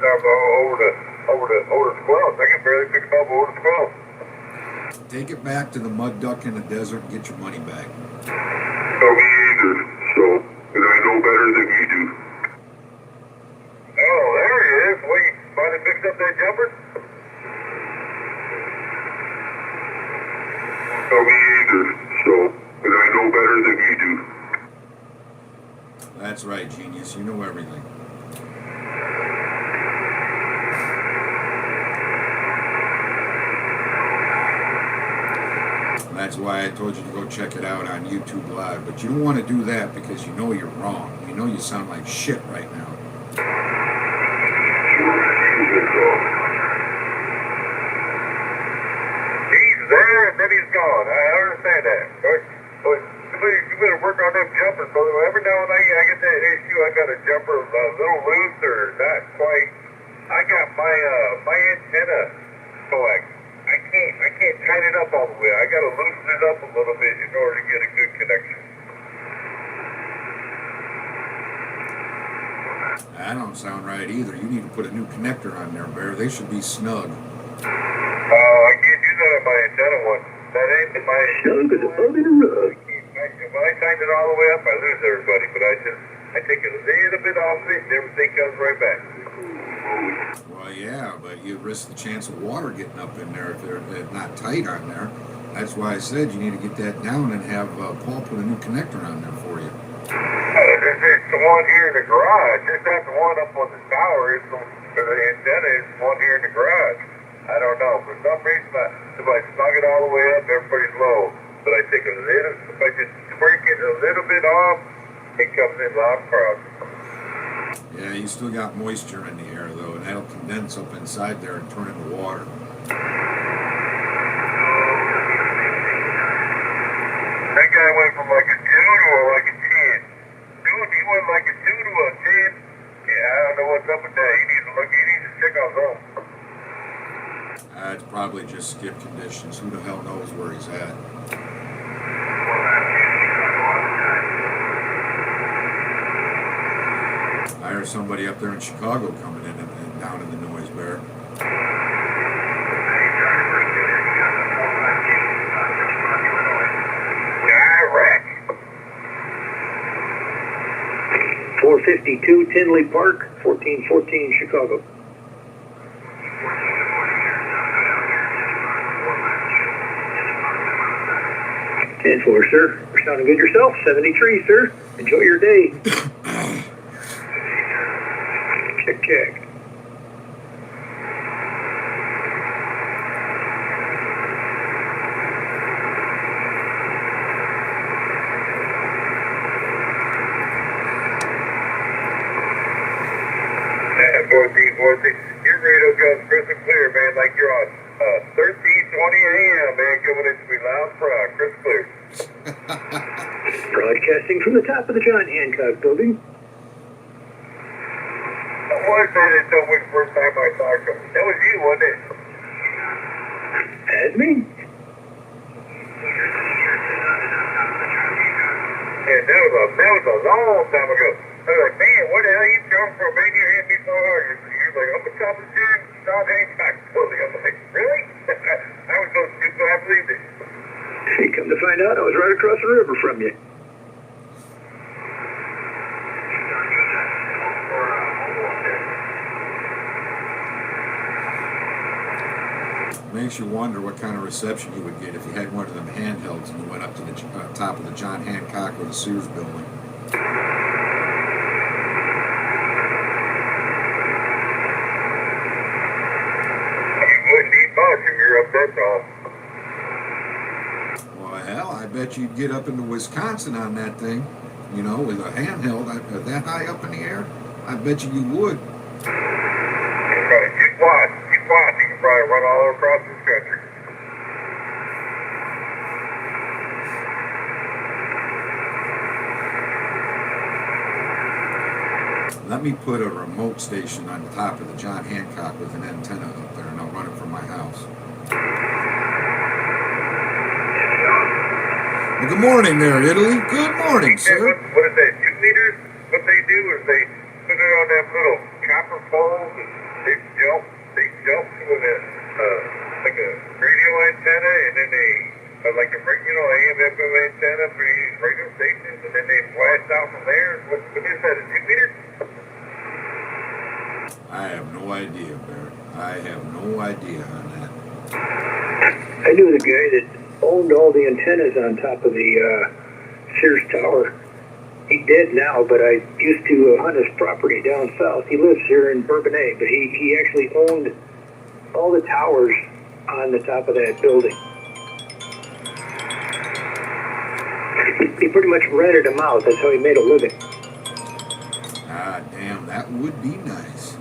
over the 12. I can barely pick him up over the 12. Take it back to the mud duck in the desert and get your money back. So me either. So, and I know better than you do. Oh, there he is. Well, you finally picked up that jumper? So me either. So, and I know better than you do. That's right, genius. You know everything. That's why I told you to go check it out on YouTube Live. But you don't want to do that because you know you're wrong. You know you sound like shit right now. He's there and then he's gone. I understand that. But you better work on them jumpers, brother. Every now and then I get that issue. I got a jumper a little loose or not quite. I got my antenna coax. I can't tighten it up all the way. I got to loosen it up a little bit in order to get a good connection. That don't sound right either. You need to put a new connector on there, Bear. They should be snug. I can't do that on my antenna one. That ain't my Snug as a bug in a rug. When I tighten it all the way up, I lose everybody. But I take it a little bit off it, and everything comes right back. Well, yeah, but you risk the chance of water getting up in there if they're not tight on there. That's why I said you need to get that down and have Paul put a new connector on there for you. It's the one here in the garage. It's not the one up on the tower. It's the antenna is the one here in the garage. I don't know. For some reason, if I snug it all the way up, everybody's low. But I take if I just break it a little bit off, it comes in loud proud. Yeah, you still got moisture in the air, though, and that'll condense up inside there and turn into water. That guy went from like a 2 to like a 10. Dude, he went like a 2 to a 10. Yeah, I don't know what's up with that. He needs to look. He needs to check on home. It's probably just skip conditions. Who the hell knows where he's at? I heard somebody up there in Chicago coming in and down in the noise, Bear. Iraq. 452 Tinley Park, 1414 Chicago. 10-4, sir. You're sounding good yourself. 73, sir. Enjoy your day. Check. Your radio goes crystal clear, man, like you're on 1320 AM, man, coming into me loud and proud, crystal clear. Broadcasting from the top of the John Hancock building. What was that that told me the first time I talked to him? That was you, wasn't it? That's me. Yeah, that was a long time ago. I was like, man, where the hell you come from, man? You hit me so hard. You're like, I'm a top of the John Hancock building. I'm like, really? I was so stupid, I believed it. Hey, come to find out, I was right across the river from you. Makes you wonder what kind of reception you would get if you had one of them handhelds and you went up to the top of the John Hancock or the Sears building. that's all. Well, hell, I bet you'd get up into Wisconsin on that thing, you know, with a handheld that high up in the air. I bet you would. Right, keep watch. You can probably run all across this country. Let me put a remote station on the top of the John Hancock with an antenna up there, and I'll run it from my house. Well, good morning there, Italy. Good morning, sir. What is that, 2 meters? What they do is they put it on them little copper poles and they jump to it like a radio antenna, and then they, like a, AM FM antenna for these radio stations, and then they blast out from there. What is that, a 2 meters? I have no idea, Barrett. I have no idea on that. I knew the guy that owned all the antennas on top of the Sears Tower. He's dead now, but I used to hunt his property down south. He lives here in Bourbonnais, but he actually owned all the towers on the top of that building. He pretty much rented them out. That's how he made a living. Ah, damn, that would be nice.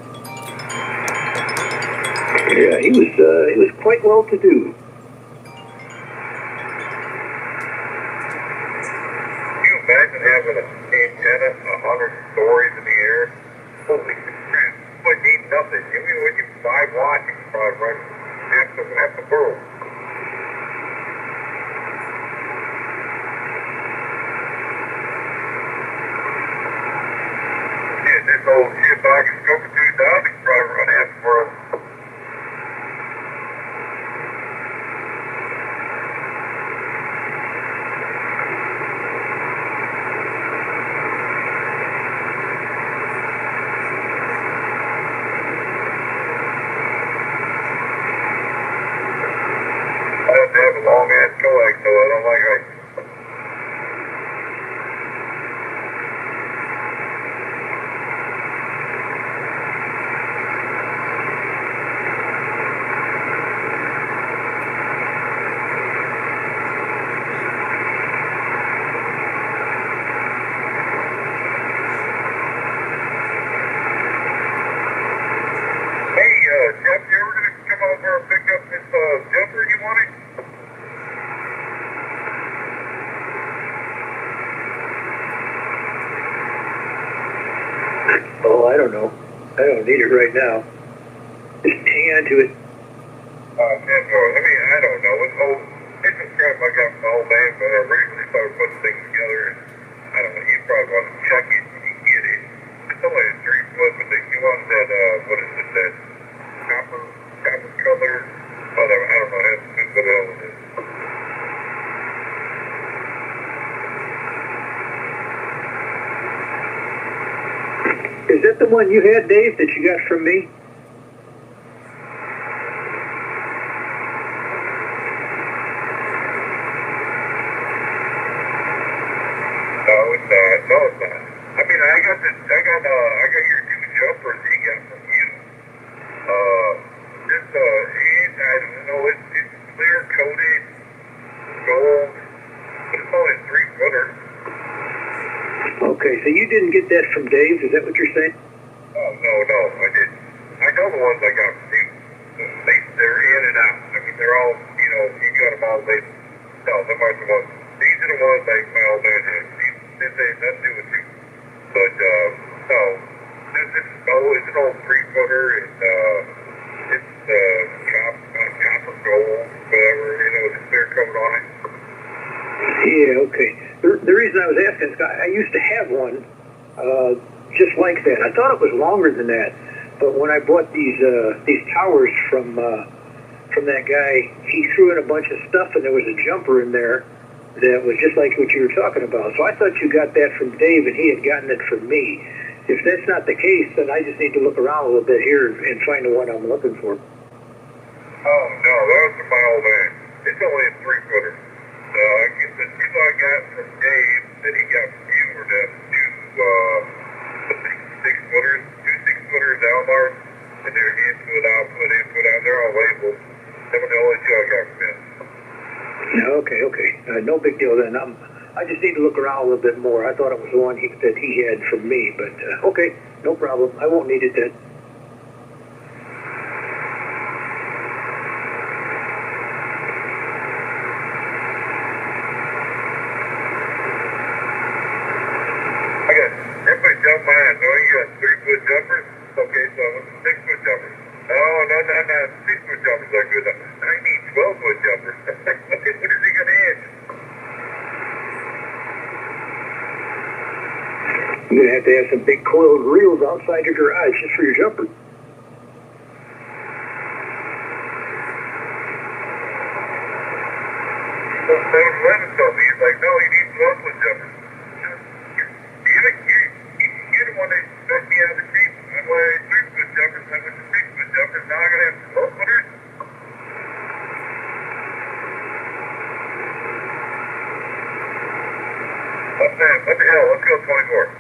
Yeah, he was quite well to do. Can you imagine having an antenna 100 stories in the air? Holy crap. You wouldn't need nothing. You mean when you 5 watts, you could probably run half the world. Yeah, this old shit box is going for 2,000, you could probably run half the world. I have to have a long ass coax, so I don't like it. Hey, Jeff, you ever gonna come over and pick up this jumper you wanted? Oh, I don't know. I don't need it right now. Just hang on to it. I don't know. It's some crap I got from the old man when I originally started putting things together. And I don't know, you probably want to check it and you get it. It's only a 3 foot, but you want that, what is it, that copper color? Whatever, I don't know, that's what else it is. Is that the one you had, Dave, that you got from me? No, it's not. I mean, I got your 2 jumpers that you got from you. I don't know, it's clear coated gold, but it's only 3-footer. Okay, so you didn't get that from Dave, is that what you're saying? Oh, no, I didn't. I know the ones I got from you. They're in and out. I mean, they're all, you got them all labeled. No, them aren't the ones. These are the ones like my old man had. This ain't nothing to do with you. But, no. It's an old 3-footer, and, it's, copper gold, whatever, with a clear coat on it. Yeah, okay. The reason I was asking is I used to have one just like that. I thought it was longer than that, but when I bought these towers from that guy, he threw in a bunch of stuff, and there was a jumper in there that was just like what you were talking about. So I thought you got that from Dave, and he had gotten it from me. If that's not the case, then I just need to look around a little bit here and find the one I'm looking for. Oh, no, that was from my old man. It's only a 3-footer. I guess the 2 I got from Dave that he got from you were the 2 6-footers, 2 6-footers Almar, and they're input, output, they're all labeled. Them are the only 2 I got Okay, okay. No big deal then. I just need to look around a little bit more. I thought it was the one that he had from me, but okay, no problem. I won't need it then. I got 10-foot jump mine. No, you got 3-foot jumpers. Okay, so I want the 6-foot jumpers. Oh, no, 6-foot jumpers are good. I need 12-foot jumpers. What is he gonna hit? You're going to have some big coiled reels outside your garage just for your jumper. Well, 7-Eleven told me, he's like, no, you need 12-foot jumpers. You're the one that took me out of the sheep. I wanted 3-foot jumpers, I went to 6-foot jumpers. Now I'm going to have 12-footers? What the hell? Let's go 24.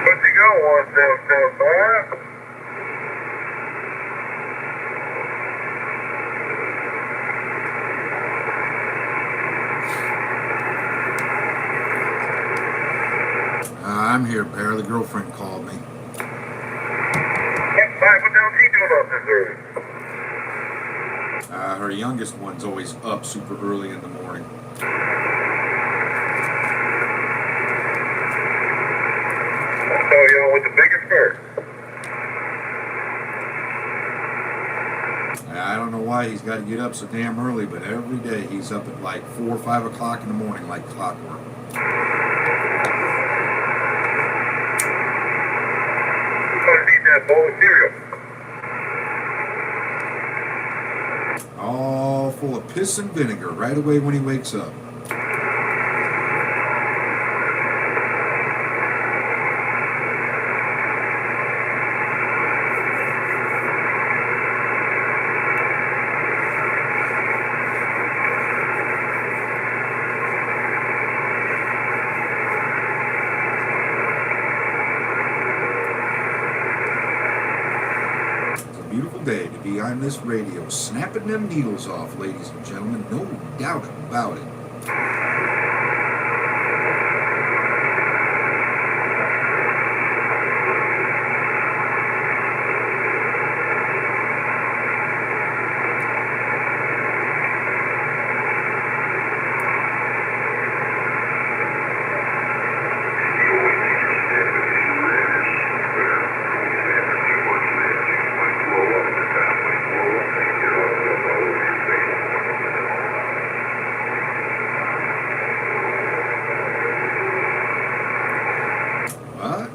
What's he go? 1775? I'm here, Bear. The girlfriend called me. What the hell's he doing up this early? Her youngest one's always up super early in the morning. So, with the biggest bird. I don't know why he's got to get up so damn early, but every day he's up at like 4 or 5 o'clock in the morning like clockwork. He's going to need that bowl of cereal. All full of piss and vinegar right away when he wakes up. Beautiful day to be on this radio, snapping them needles off, ladies and gentlemen. No doubt about it.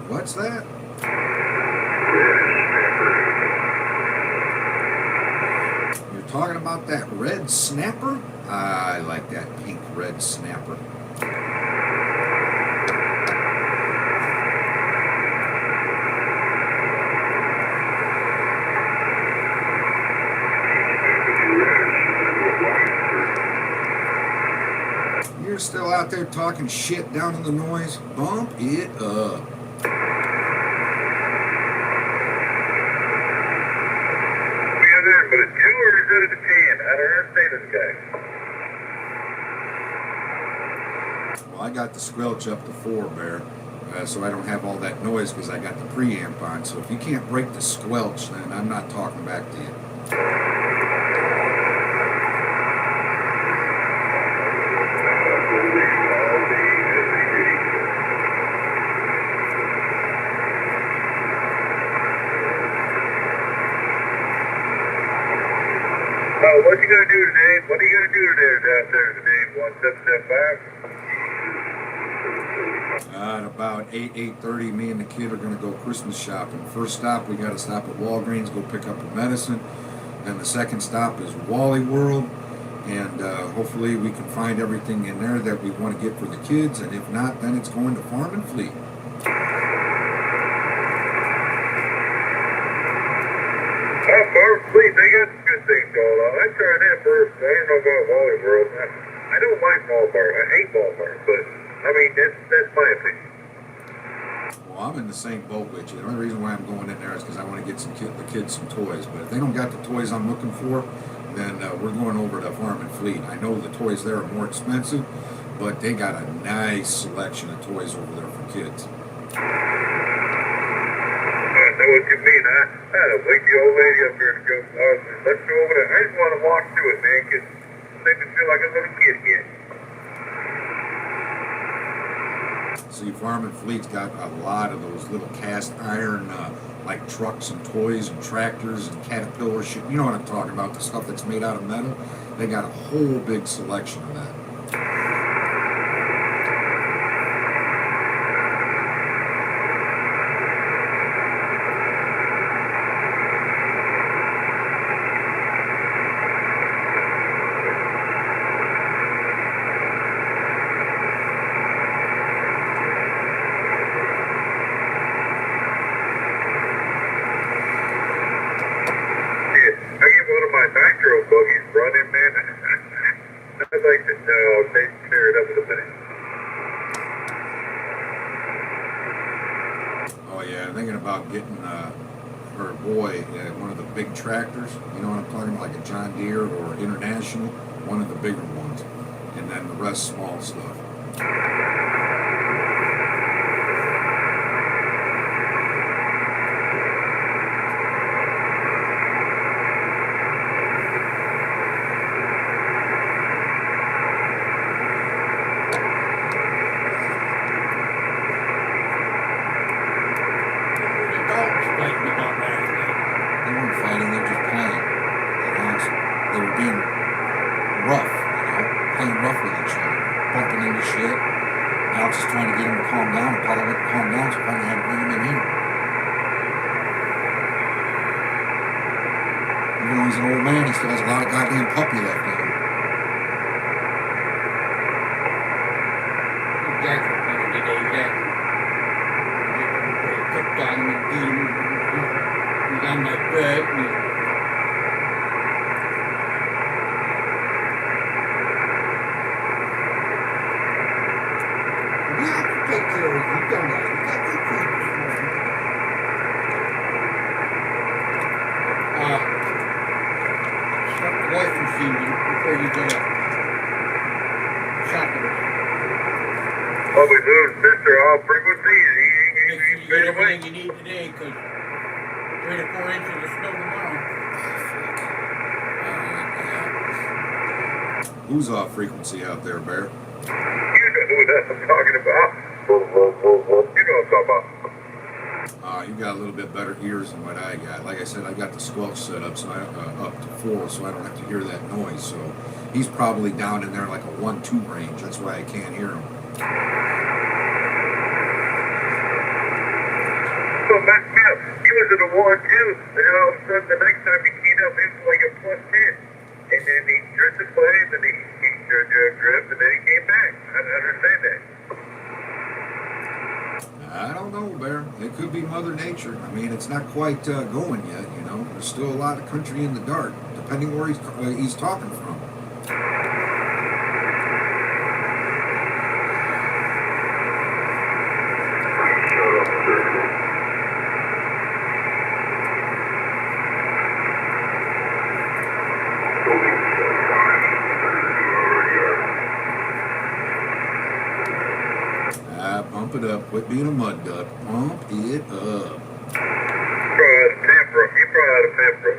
What's that? You're talking about that red snapper? I like that pink red snapper. You're still out there talking shit down in the noise? Bump it up. But a 2 or is it a 10? I don't understand this guy. Well, I got the squelch up to 4, Bear, so I don't have all that noise because I got the preamp on. So if you can't break the squelch, then I'm not talking back to you. Oh, what you gonna do today? What are you gonna do there down there today? 1775? At about 8:30, me and the kid are going to go Christmas shopping. First stop, we got to stop at Walgreens, go pick up her medicine. Then the second stop is Wally World, and hopefully we can find everything in there that we want to get for the kids, and if not, then it's going to Farm and Fleet. Farm and Fleet, they got some good things going on. I tried that first. I don't know about Wally World. I don't like ballpark. I hate ballpark, but I mean that's my opinion. Well, I'm in the same boat with you. The only reason why I'm going in there is because I want to get the kids some toys. But if they don't got the toys I'm looking for, then we're going over to Farm and Fleet. I know the toys there are more expensive, but they got a nice selection of toys over there for kids. I know what you mean. I had to wake the old lady up here to go. Let's go over there. I just want to walk through it, man, because it makes me feel like a little kid again. See, Farm and Fleet's got a lot of those little cast iron, like trucks and toys and tractors and Caterpillar shit. You know what I'm talking about, the stuff that's made out of metal. They got a whole big selection of that. Buggies running, man. I'd like to know if they clear it up in a minute. Oh yeah, I'm thinking about getting her boy one of the big tractors. You know what I'm talking about, like a John Deere or International, one of the bigger ones, and then the rest small stuff. He's an old man, he still has a lot of goddamn puppy left in him. Exactly, exactly. Cooked on him and beat him. He's on that bread. We have to take care of you, don't we? We got to take care of you. Washing machine before you go shopping. Probably lose Mr. All frequency. Make sure you get everything you need today, because 3 to 4 inches of snow tomorrow. Who's off frequency out there, Bear? You know what I'm talking about. You know what I'm talking about. You got a little bit better ears than what I got. Like I said, I got the squelch set up so up to 4, so I don't have to hear that noise. So he's probably down in there like a 1-2 range. That's why I can't hear him. So back up, he was at a 1-2, and then all of a sudden the next time he keyed up, he was like a +10. And then he drifted plays, and he drift, and then he came back. I don't understand that. I don't know, Bear. It could be Mother Nature. I mean, it's not quite going yet, you know. There's still a lot of country in the dark, depending where he's talking from. Pump it up. Quit being a mud duck. Pump it up. You probably had a pamper.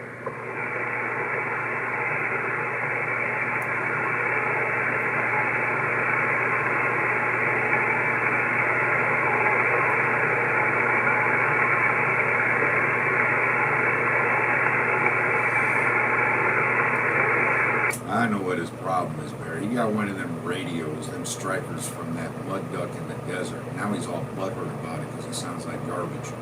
I know what his problem is, Barry. He got one of them radios, them strikers from that mud duck in the desert. Now he's all butthurt about it because he sounds like garbage.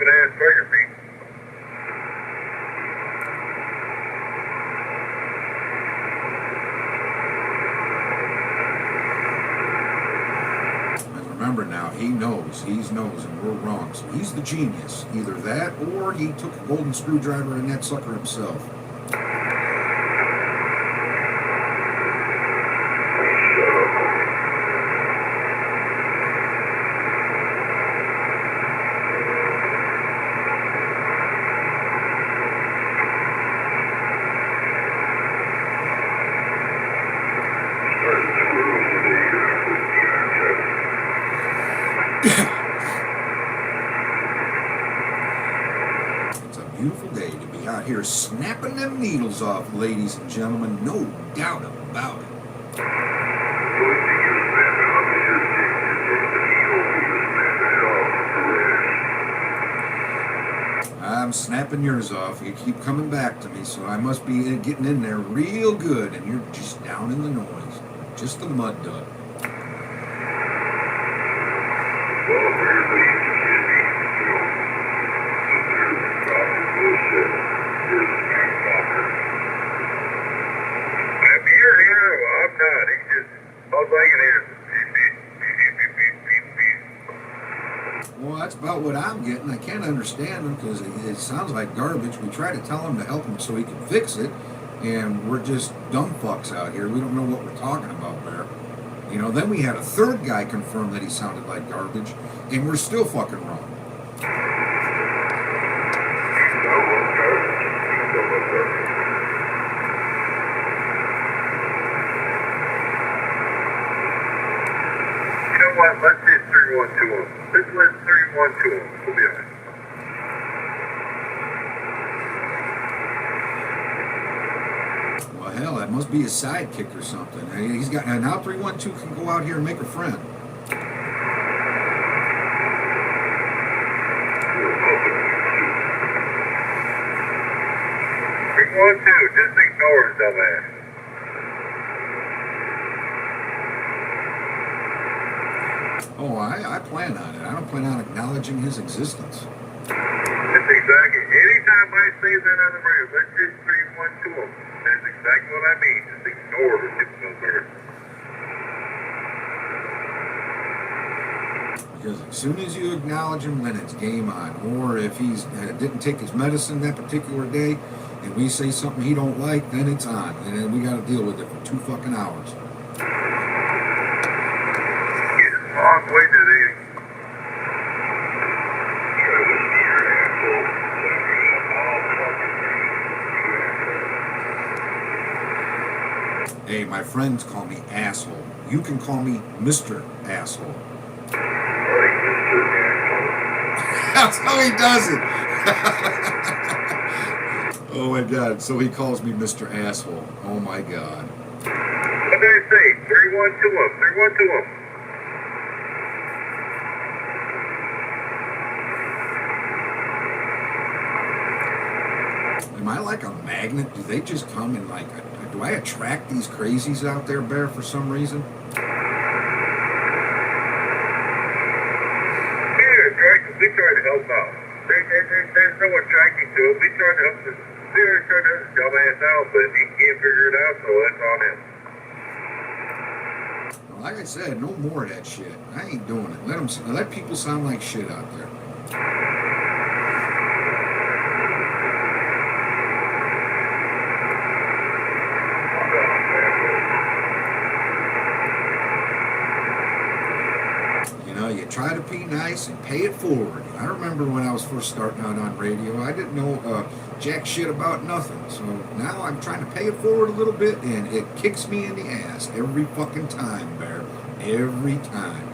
ass trigger feet. And remember now, he knows, and we're wrong. So he's the genius. Either that, or he took a golden screwdriver in that sucker himself. It's a beautiful day to be out here snapping them needles off, ladies and gentlemen. No doubt about it. I'm snapping yours off. You keep coming back to me, so I must be getting in there real good, and you're just down in the noise. Just the mud duck. Well, that's about what I'm getting. I can't understand him because it sounds like garbage. We try to tell him to help him so he can fix it, and we're just dumb fucks out here. We don't know what we're talking about there. You know, then we had a third guy confirm that he sounded like garbage, and we're still fucking wrong. You know what? Let's hit 312 him. Let's let 312 him. We'll be all right. Well, hell, that must be his sidekick or something. He's got now 312 can go out here and make a friend. 312, just ignore his dumb ass. Oh, I plan on it. I don't plan on acknowledging his existence. That's exactly. Anytime I say that on the radio, let's just 312 him. That's exactly what I mean. Just ignore the typical bird. Because as soon as you acknowledge him, then it's game on. Or if he's didn't take his medicine that particular day, and we say something he don't like, then it's on. And then we got to deal with it for 2 fucking hours. Long way today. Hey, my friends call me asshole. You can call me Mr. Asshole. That's how he does it. Oh my God. So he calls me Mr. Asshole. Oh my God. What did I say? 312 him. 312 him. Am I like a magnet? Do they just come and like, do I attract these crazies out there, Bear, for some reason? We try to help out. There's no attracting to it. We try to help this. We're trying to help this dumbass out, but he can't figure it out, so that's on him. Well, like I said, no more of that shit. I ain't doing it. Let people sound like shit out there. You try to be nice and pay it forward. I remember when I was first starting out on radio, I didn't know jack shit about nothing. So now I'm trying to pay it forward a little bit, and it kicks me in the ass every fucking time, Bear. Every time.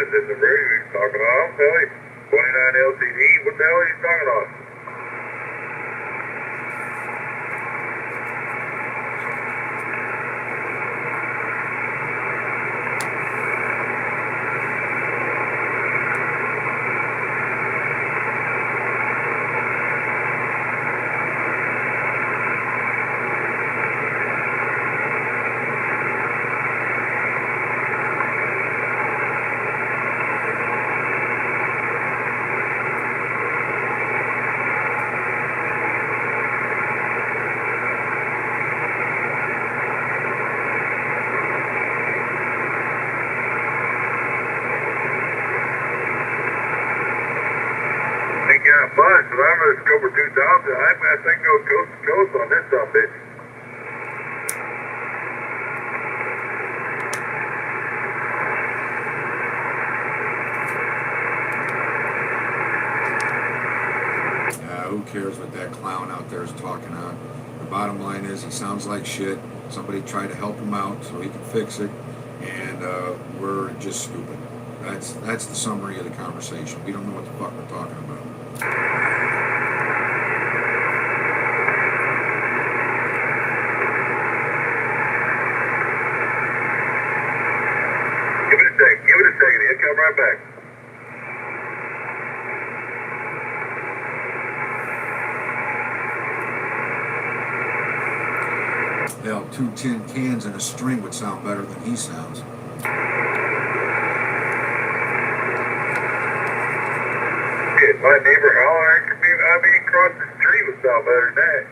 is in the radio he's talking on. I'll tell you. 29 LTD, what the hell are you talking on? Fine, so I'm going to Scoper 2000. I'm going to think go coast to coast on this stuff, bitch. Who cares what that clown out there is talking on? The bottom line is he sounds like shit. Somebody tried to help him out so he can fix it, and we're just stupid. That's the summary of the conversation. We don't know what the fuck we're talking about. Give it a second. He'll come right back. Hell, 2 tin cans and a string would sound better than he sounds. Shit, my neighbor hollering at me, across the street would sound better than that.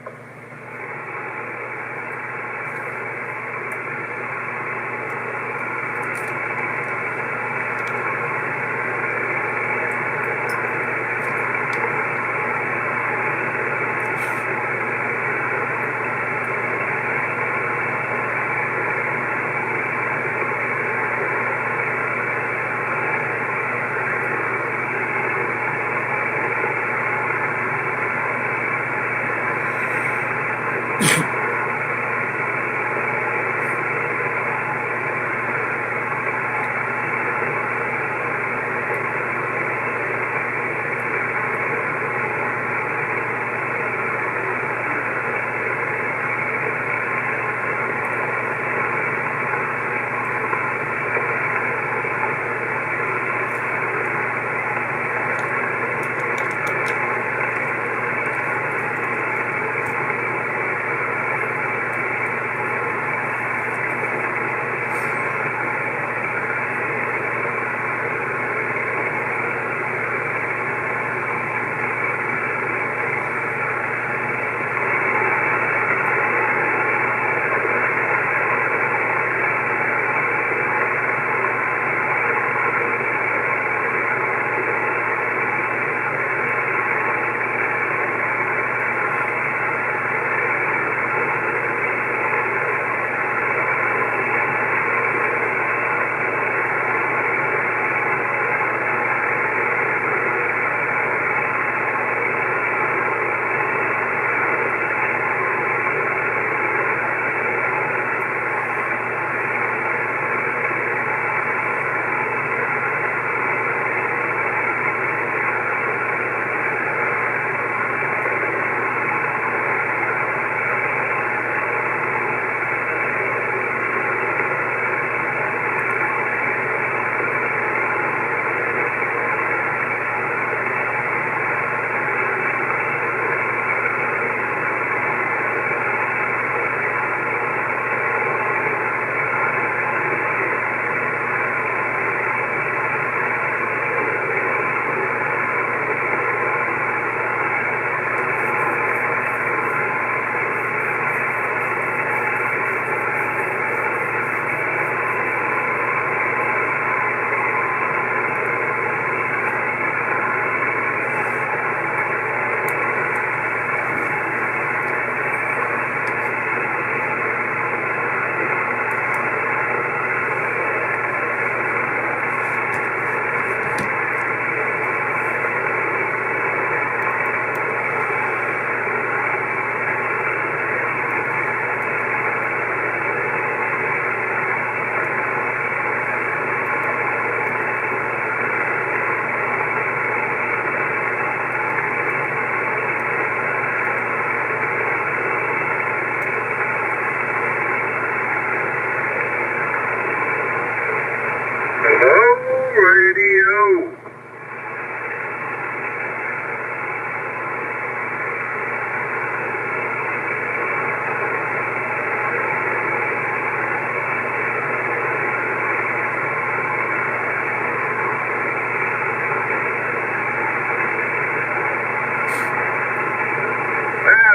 Radio.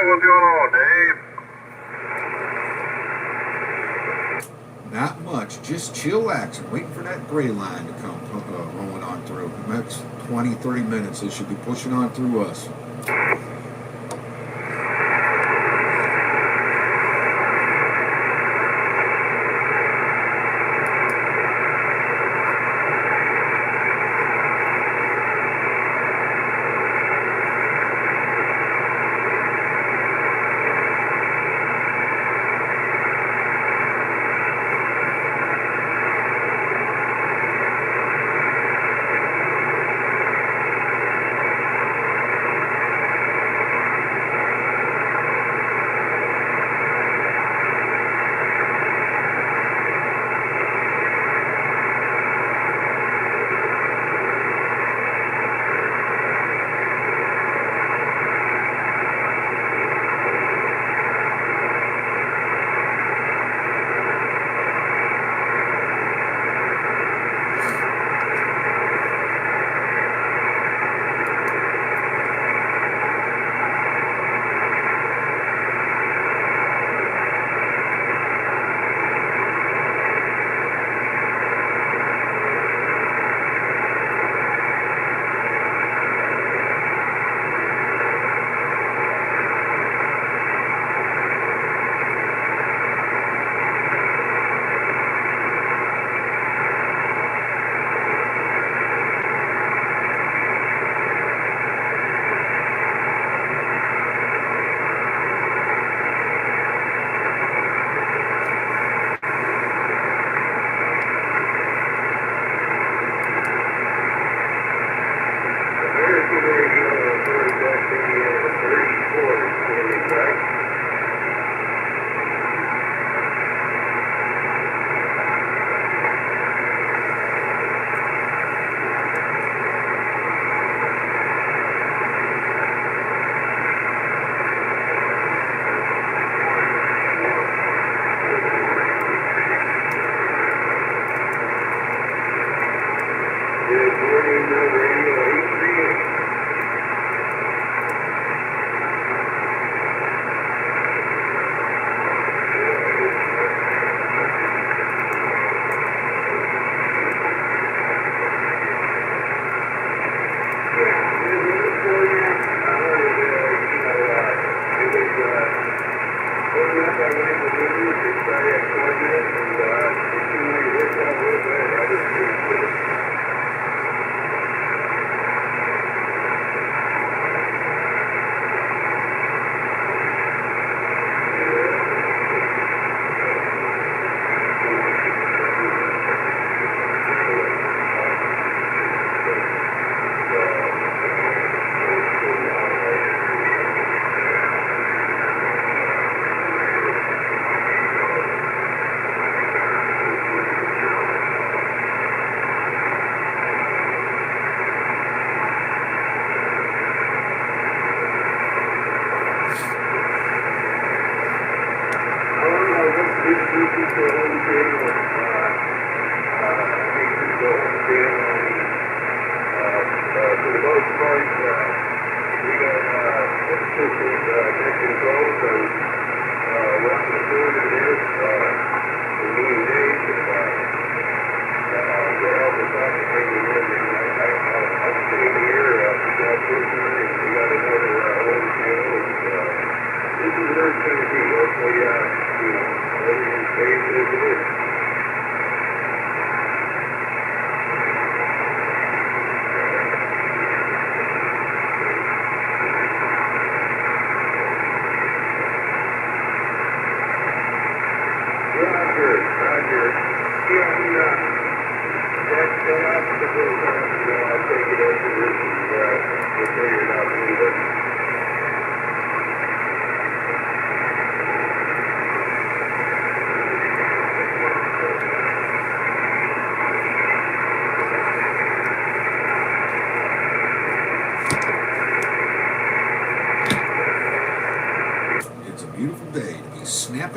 What's going on, Dave? Not much, just chillaxing, waiting for that gray line to come rolling on through. The next 20, 30 minutes, it should be pushing on through us.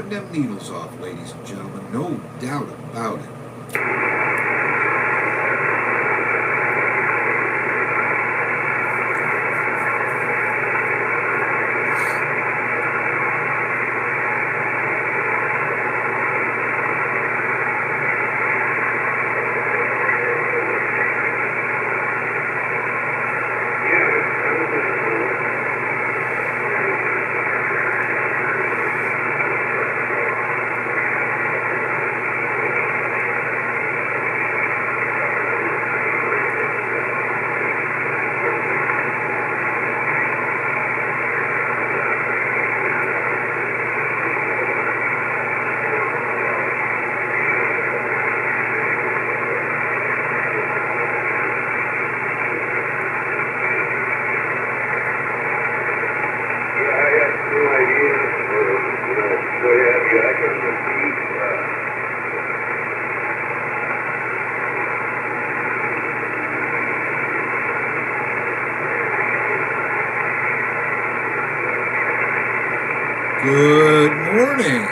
ripping them needles off, ladies and gentlemen. No doubt about it. Good morning,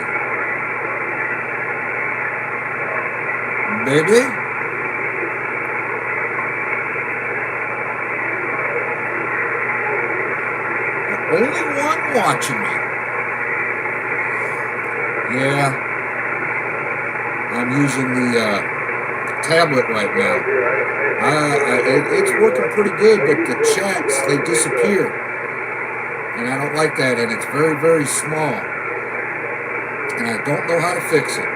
baby. The only one watching me. Yeah, I'm using the tablet right now. It's working pretty good, but the chats, they disappear. And I don't like that, and it's very, very small. And I don't know how to fix it.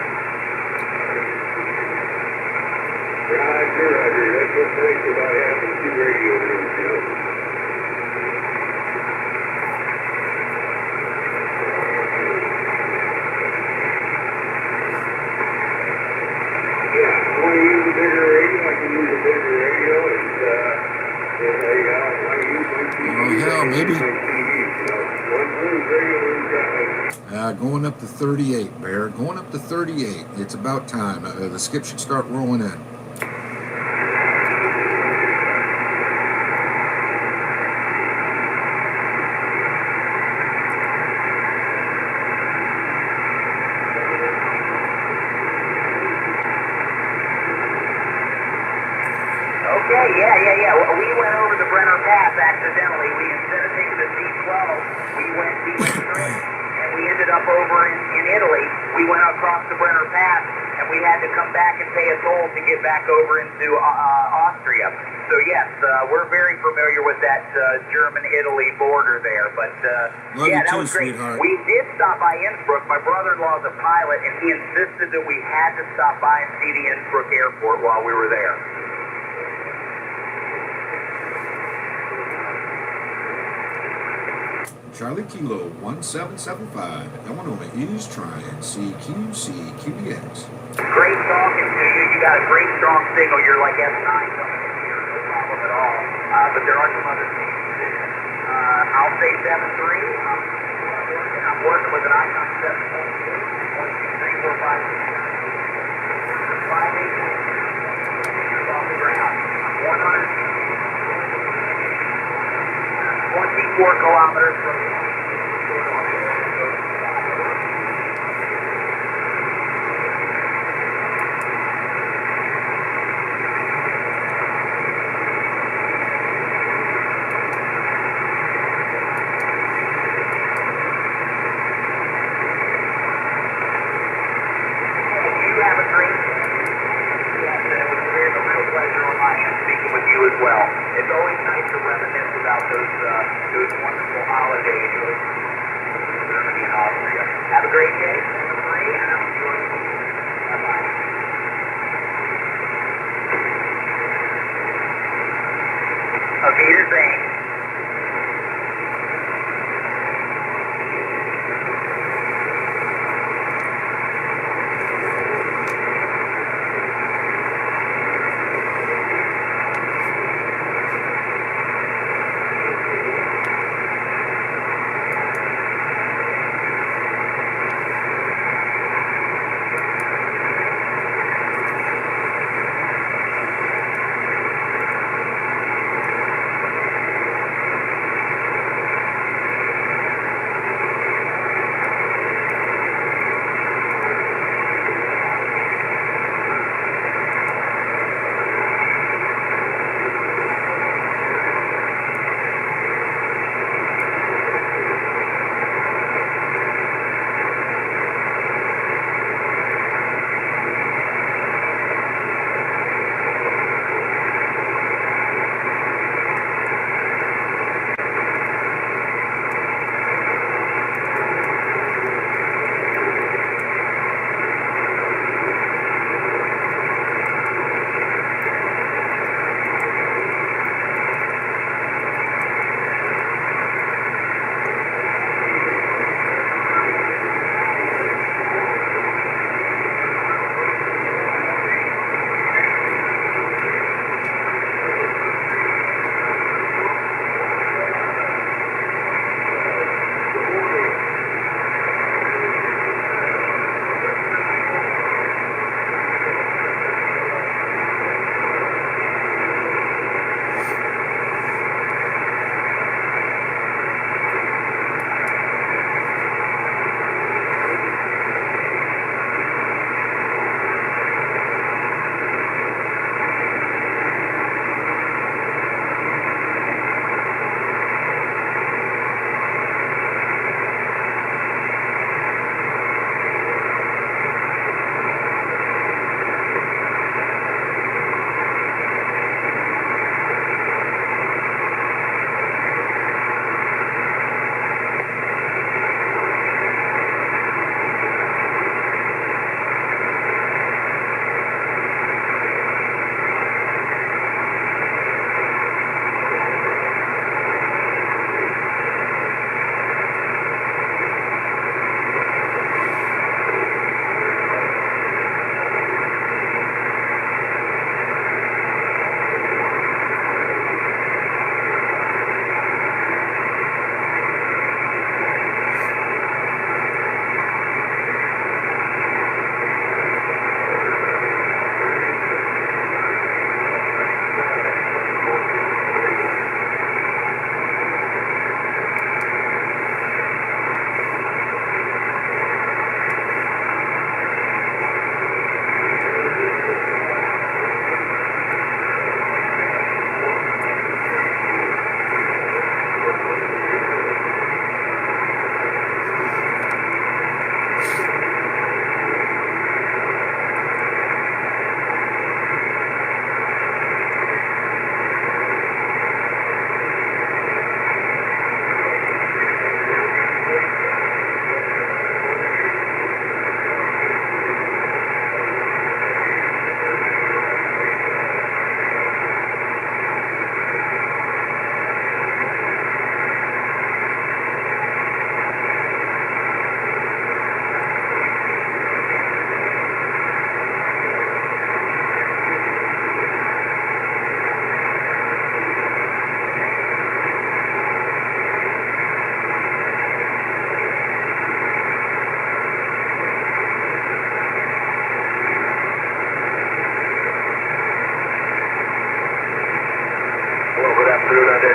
Roger. That's what's nice about having two radio rooms, you know. Yeah, I want to use a bigger radio. I can use a bigger radio, and I want to use my TV. Oh, hell, maybe. My TV, you know. One radio room's got like... Going up to 38, Bear. Going up to 38. It's about time. The skip should start rolling in. Okay, yeah. We went over the Brenner Pass accidentally. Instead of taking the C12, we went straight, and we ended up over in Italy. We went across the Brenner Pass, and we had to come back and pay a toll to get back over into Austria. So yes, we're very familiar with that German-Italy border there. But yeah, that was great. Sweetheart. We did stop by Innsbruck. My brother-in-law is a pilot, and he insisted that we had to stop by and see the Innsbruck airport while we were there. Charlie Kilo 1775. Illinois is trying CQCQDX. Great talking to you. You got a great strong signal. You're like S9 coming in here. No problem at all. But there are some other things. I'll say 7-3. I'm working with an Icon 7.2, 1, 2, 3, 4, 5, 6, 7, 5, 8. Off the ground. 124 kilometers from you have a great day. Yes, and it was a real pleasure on my end speaking with you as well. It's always nice to reminisce about those wonderful holidays, those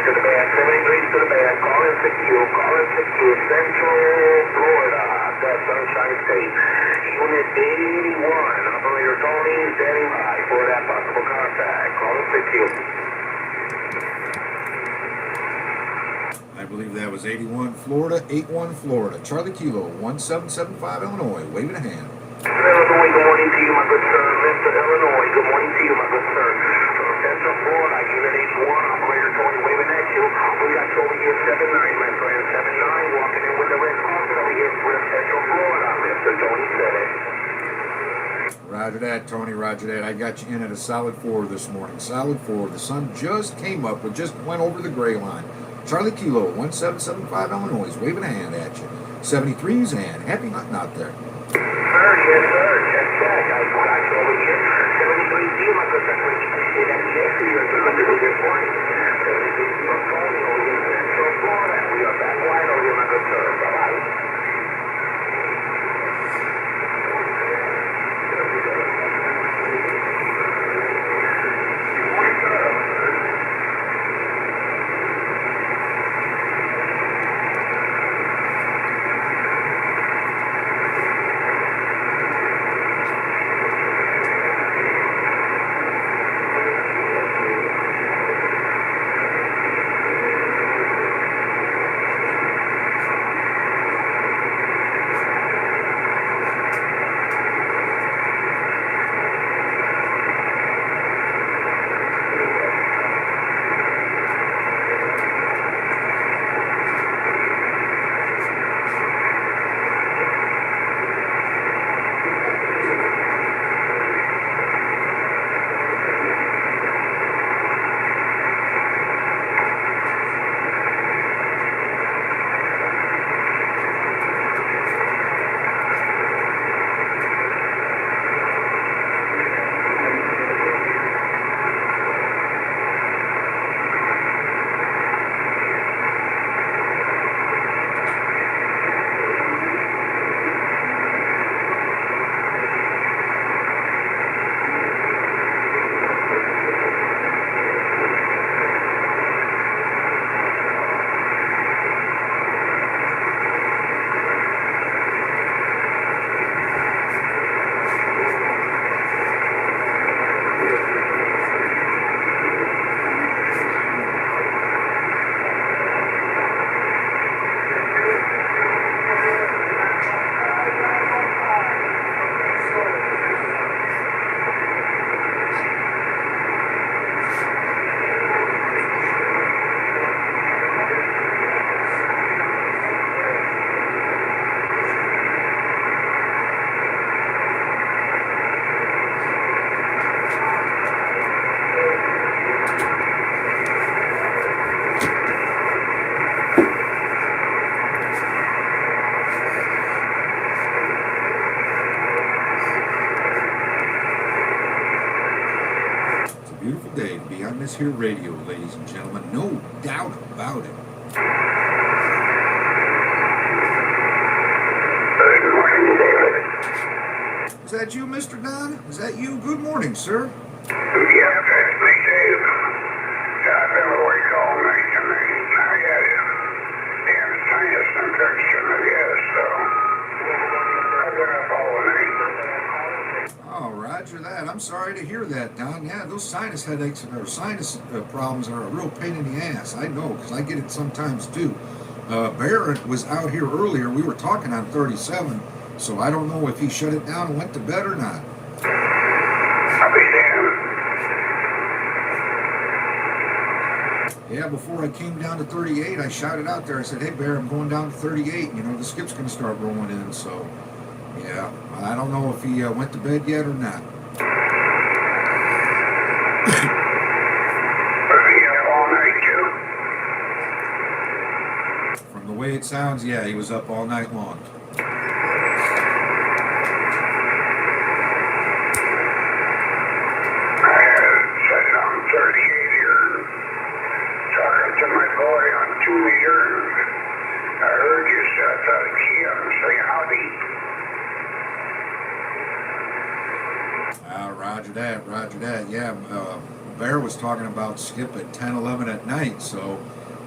to the band, 73's to the band, call in 6Q, Central Florida, that's Sunshine State. Unit 81, operator Tony, standing by for that possible contact. Call in 6Q. I believe that was 81 Florida, 81 Florida. Charlie Kilo, 1775 Illinois, waving a hand. Illinois, good morning to you, my good sir. Mr. Illinois, good morning to you, my good sir. From Central Florida, Unit 81, operator Tony waving at you. We got you over here 79, my friend. 79, walking in with the red carpet over here from Central Florida. Mr. Tony said it. Roger that, Tony, roger that. I got you in at a solid 4 this morning. Solid 4. The sun just came up, but just went over the gray line. Charlie Kilo, 1775 Illinois, waving a hand at you. 73's and happy hunting out there. Sir, yes, sir. Check. I got you over here. 73 to you, my good sir. Appreciate that. Yes, you're good morning. 73 from Tony over here in Central Florida. We are back wide over here, my good sir. Bye-bye. This here radio, ladies and gentlemen, no doubt about it. Good morning, David. Is that you, Mr. Don? Is that you? Good morning, sir. Yes, that's me, Dave. I've been awake all night tonight. I got a damn sinus infection, I guess, so I've been up all night. Oh, roger that. I'm sorry to hear that, Don. Yeah, those sinus headaches or sinus problems are a real pain in the ass. I know, because I get it sometimes too. Barrett was out here earlier. We were talking on 37, so I don't know if he shut it down and went to bed or not. I'll be damned. Yeah, before I came down to 38, I shouted out there. I said, hey, Bear, I'm going down to 38. You know, the skip's going to start rolling in, so... Yeah, I don't know if he went to bed yet or not. From the way it sounds, yeah, he was up all night long. I sat down 38 here, talking to my boy on 2 meter. I heard you, so I thought I'd see him and say howdy. Roger that, yeah. Bear was talking about skip at 10, 11 at night. So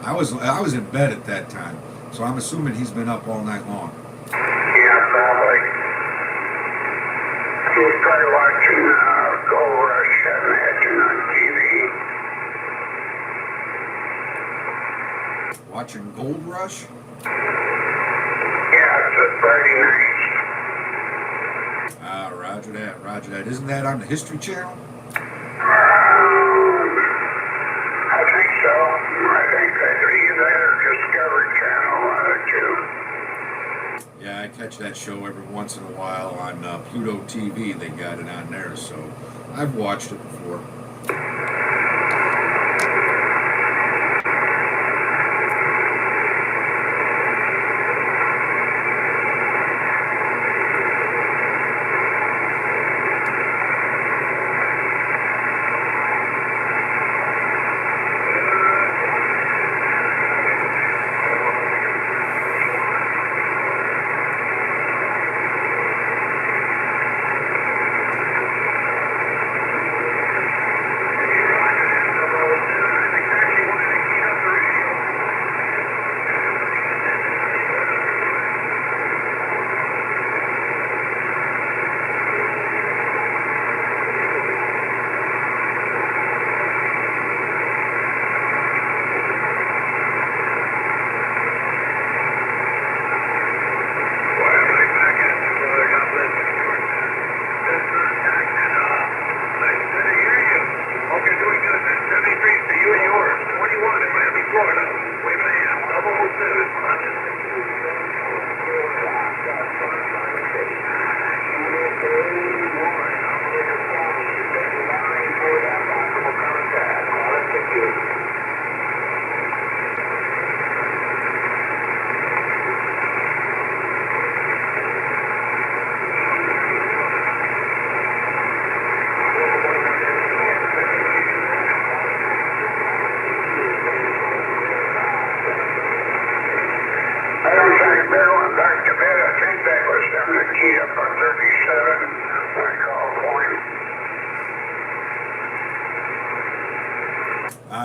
I was in bed at that time. So I'm assuming he's been up all night long. Yeah, probably. He's probably watching Gold Rush Imagine on TV. Watching Gold Rush? Yeah, it's a Friday night. Ah, roger that, roger that. Isn't that on the History Channel? I think so. I think either that or Discovery Channel, one of the two. Yeah, I catch that show every once in a while on Pluto TV. They got it on there, so I've watched it before.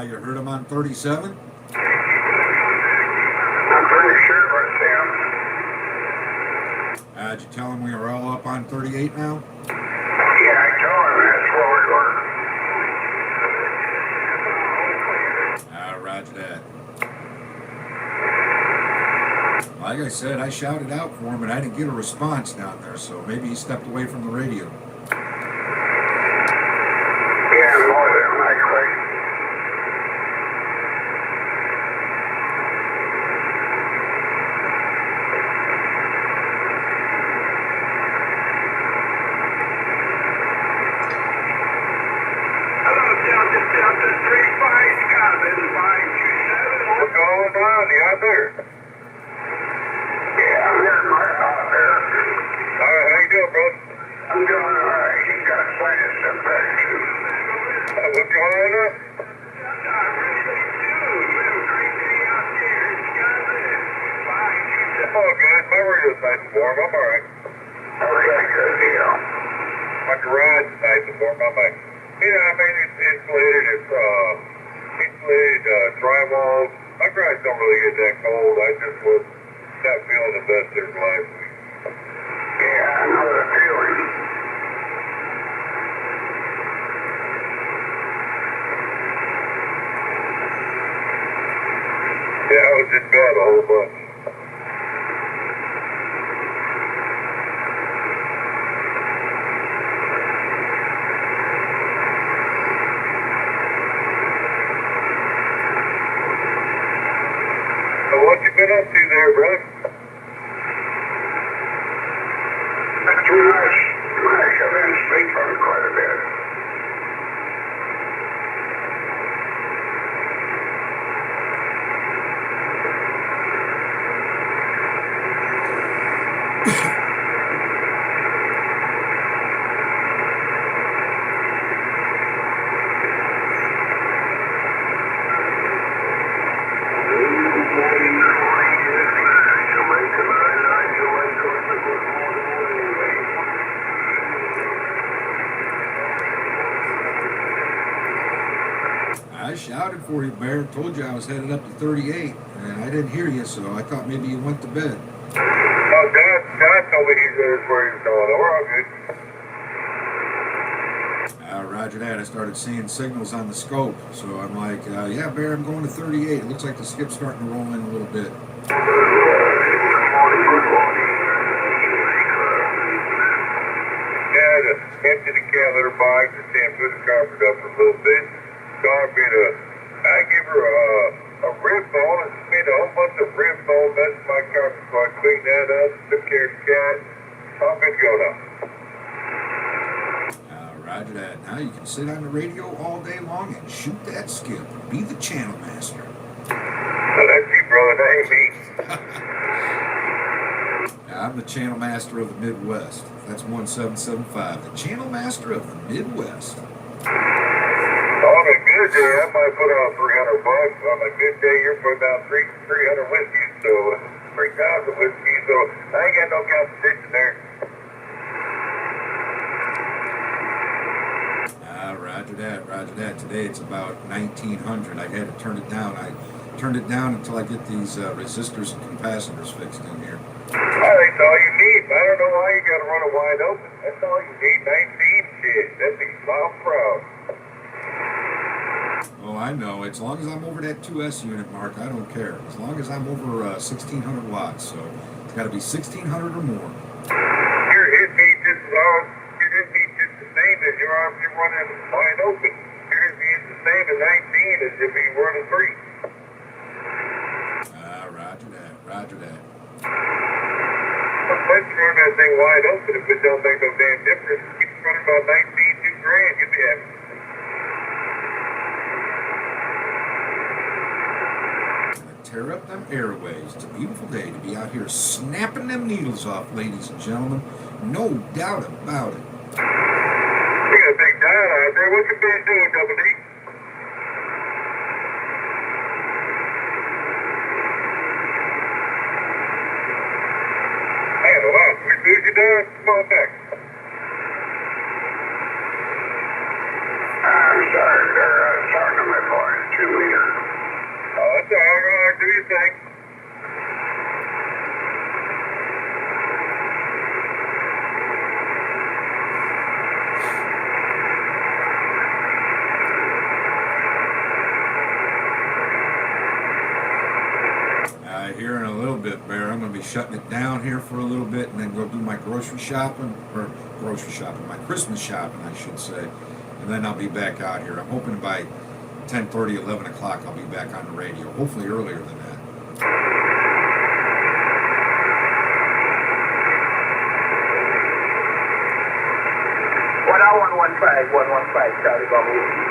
You heard him on 37? I'm pretty sure it was him. Did you tell him we were all up on 38 now? Yeah, I told him that's where we were. Roger that. Like I said, I shouted out for him and I didn't get a response down there, so maybe he stepped away from the radio. Yeah, more than likely. What's going on? You out there? Yeah, I'm here, Mark, out there. All right, how you doing, bro? I'm doing all right. You got sinus infection. What's going on now? Oh, good. My radio's nice and warm. I'm all right. Okay, good deal. My garage is nice and warm. I'm like, yeah, I mean, it's insulated. It's insulated drywall. My garage don't really get that cold. I just was not feeling the best there last week. Yeah, I know the feeling. Yeah, I was in bed a whole bunch. What you been up to there, bro? Not too much. I've been sleeping quite a bit. I shouted for you, Bear. Told you I was headed up to 38, and I didn't hear you, so I thought maybe you went to bed. Oh, Dad told me he was where he was going. We're all good. Roger that. I started seeing signals on the scope, so I'm like, yeah, Bear, I'm going to 38. It looks like the skip's starting to roll in a little bit. Yeah, to empty the cat litter box and Sam put the carpet up for a little bit. I give her a rib bone and made a whole bunch of rib bone. That's my carpet, so I cleaned that up, took care of the cat. I'm good to go now. Roger that. Now you can sit on the radio all day long and shoot that skip. Be the channel master. Well, that's you, brother. That ain't me. I'm the channel master of the Midwest. That's 1775. The channel master of the Midwest. On a good day, I might put out $300. On a good day, you're putting out 300 whiskeys, so 3,000 whiskeys. So I ain't got no competition there. Roger that, Roger that. Today it's about 1900. I had to turn it down. I turned it down until I get these resistors and capacitors fixed in here. Well, that's all you need. I don't know why you got to run it wide open. That's all you need. 19 shit. That makes I'm proud. Oh, I know. As long as I'm over that 2S unit mark, I don't care. As long as I'm over 1600 watts. So it's got to be 1600 or more. Your hit beat just the same as you're running wide open. Your hit beat the same as 19 as if you running 3. Roger that. Roger that. Let's run that thing wide open if it don't make no damn difference. Keep running about 19, $2,000, you'll be happy. Tear up them airways. It's a beautiful day to be out here snapping them needles off, ladies and gentlemen. No doubt about it. We got a big dial out there. What's your band doing, Double D? Man, a lot. We moved you down. Come on back. I'm sorry, sir. I was talking to my boys, 2 meters. Oh, that's all right. Do your thing. Here in a little bit, Bear, I'm going to be shutting it down here for a little bit and then go do my grocery shopping, my Christmas shopping, I should say. And then I'll be back out here. I'm hoping by 10:30, 11 o'clock, I'll be back on the radio. Hopefully earlier than that. 115, Charlie Bumble.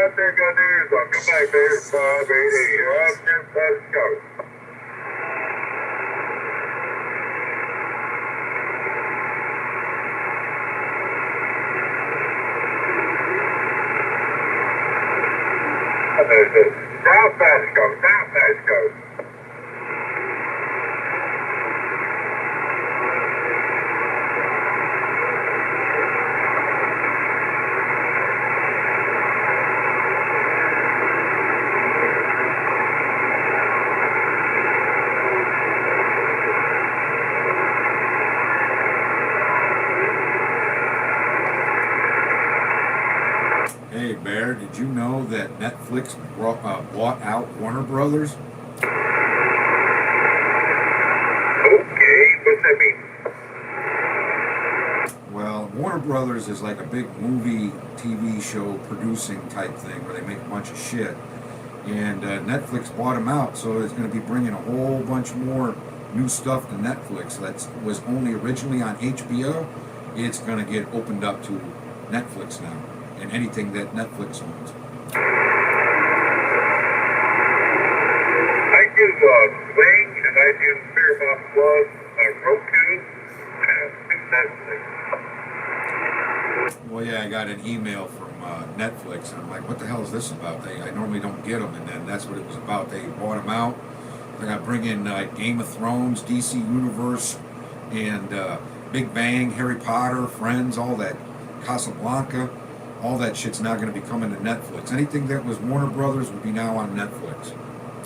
out there got their ears on. Come back there, 588. You're out there, let's go. Down fast, go. Down fast, go. Hey Bear, did you know that Netflix bought out Warner Brothers? Okay, what's that mean? Well, Warner Brothers is like a big movie, TV show producing type thing where they make a bunch of shit. And Netflix bought them out, so it's going to be bringing a whole bunch more new stuff to Netflix that was only originally on HBO. It's going to get opened up to Netflix now, and anything that Netflix owns. I do Sling, and I do Paramount Plus, Roku, and Netflix. Well, yeah, I got an email from Netflix, and I'm like, what the hell is this about? I normally don't get them, and then that's what it was about. They bought them out. They're going to bring in Game of Thrones, DC Universe, and Big Bang, Harry Potter, Friends, all that, Casablanca. All that shit's now going to be coming to Netflix. Anything that was Warner Brothers will be now on Netflix.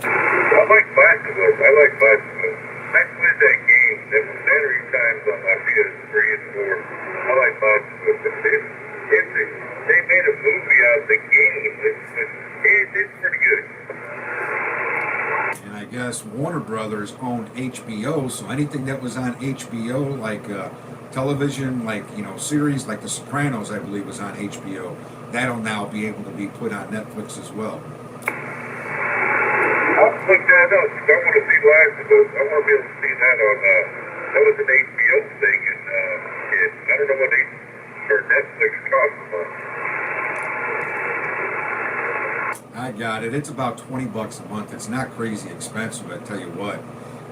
I like basketball. I play that game. That was Saturday times on my PS3 and 4. I like basketball. They made a movie out of the game. It's pretty good. And I guess Warner Brothers owned HBO, so anything that was on HBO, like television, like, series like The Sopranos, I believe was on HBO, that'll now be able to be put on Netflix as well. I'll look that up. I want to see live. I want to be able to see that on, that was an HBO thing, and I don't know what Netflix costs much. I got it. It's about $20 a month. It's not crazy expensive, I tell you what.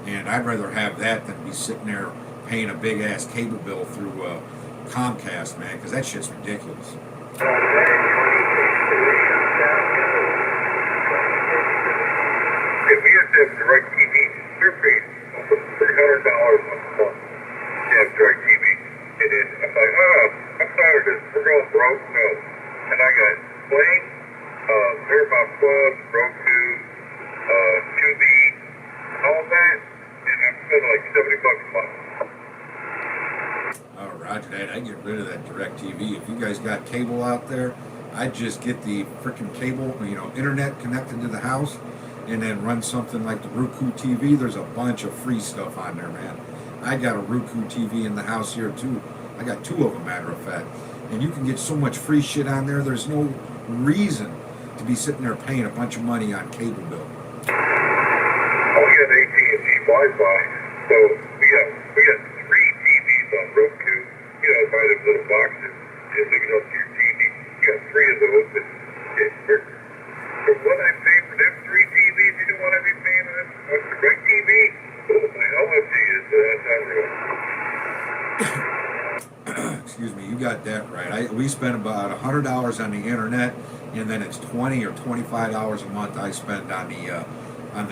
And I'd rather have that than be sitting there paying a big ass cable bill through Comcast, man, because that shit's ridiculous. If we have to have direct TV, they're paid $300 a month to have direct TV. And then I'm like, I'm tired of this. We're going broke. No. And I got Sling, Paramount Plus, Roku, Tubi, all that, and I'm spending like $70 a month. Oh, roger that. I get rid of that direct TV. If you guys got cable out there, I'd just get the freaking cable, internet connected to the house, and then run something like the Roku TV. There's a bunch of free stuff on there, man. I got a Roku TV in the house here too. I got two of them, matter of fact. And you can get so much free shit on there. There's no reason to be sitting there paying a bunch of money on cable bill. Oh, we got AT&T Wi-Fi, so we got 3 TVs on Roku. Buy them little boxes and look it up to your TV. You got 3 of those. For what I pay for them 3 TVs, you know what I be paying on direct TV? Oh, my LFG is unreal. Excuse me, you got that right. We spend about $100 on the internet, and then it's $20 or $25 a month I spend on the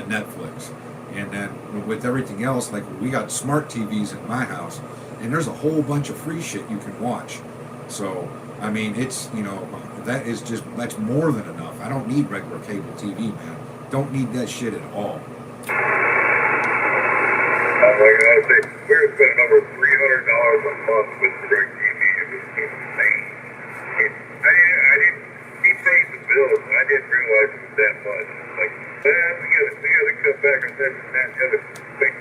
Netflix. And then with everything else, like we got smart TVs in my house, and there's a whole bunch of free shit you can watch. So, I mean, it's, that's more than enough. I don't need regular cable TV, man. Don't need that shit at all. Like I say, we're spending over $300 a month with direct TV. It was insane. I didn't keep paying the bills, and I didn't realize it was that much. Like, man, we gotta cut back on this and that. Like,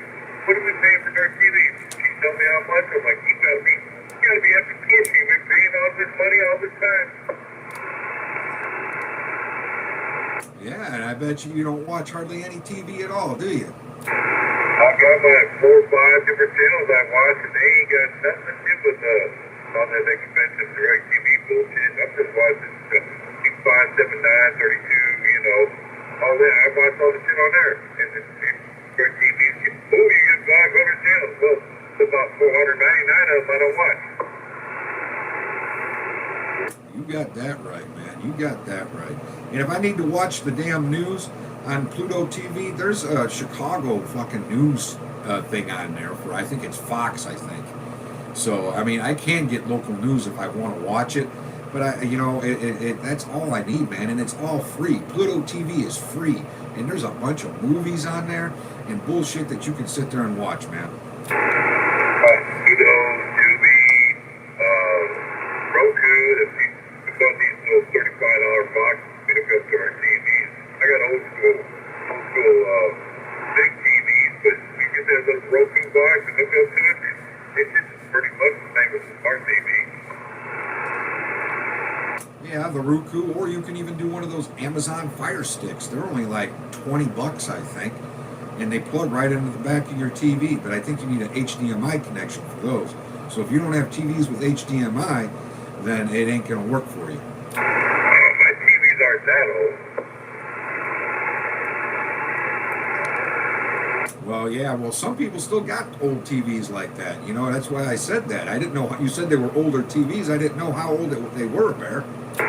what are we paying for direct TV? She tell me how much. I'm like, you gotta be after kids. You've been paying all this money all this time. Yeah, and I bet you don't watch hardly any TV at all, do you? I got my 4 or 5 different channels I watch, and they ain't got nothing to do with all that expensive direct TV bullshit. I'm just watching stuff. 579, 32, you know, all that. I watch all the shit on there. And great TVs. Oh, you get 500 channels. Well, it's about 499 of them I don't watch. You got that right, man. You got that right. And if I need to watch the damn news on Pluto TV, there's a Chicago fucking news thing on there for, I think it's Fox, I think. So, I mean, I can get local news if I want to watch it, but that's all I need, man, and it's all free. Pluto TV is free, and there's a bunch of movies on there and bullshit that you can sit there and watch, man. Pluto, Tubi, Roku, it's on these little $35 boxes we hook up to our TVs. I got old school, big TVs, but you get that little Roku box and hook up to it. It's just pretty much the same as a smart TV. Yeah, the Roku, or you can even do one of those Amazon Fire Sticks. They're only like $20, I think, and they plug right into the back of your TV, but I think you need an HDMI connection for those. So if you don't have TVs with HDMI, then it ain't going to work for you. My TVs aren't that old. Well, yeah, some people still got old TVs like that. You know, that's why I said that. I didn't know, you said they were older TVs. I didn't know how old they were, Bear. I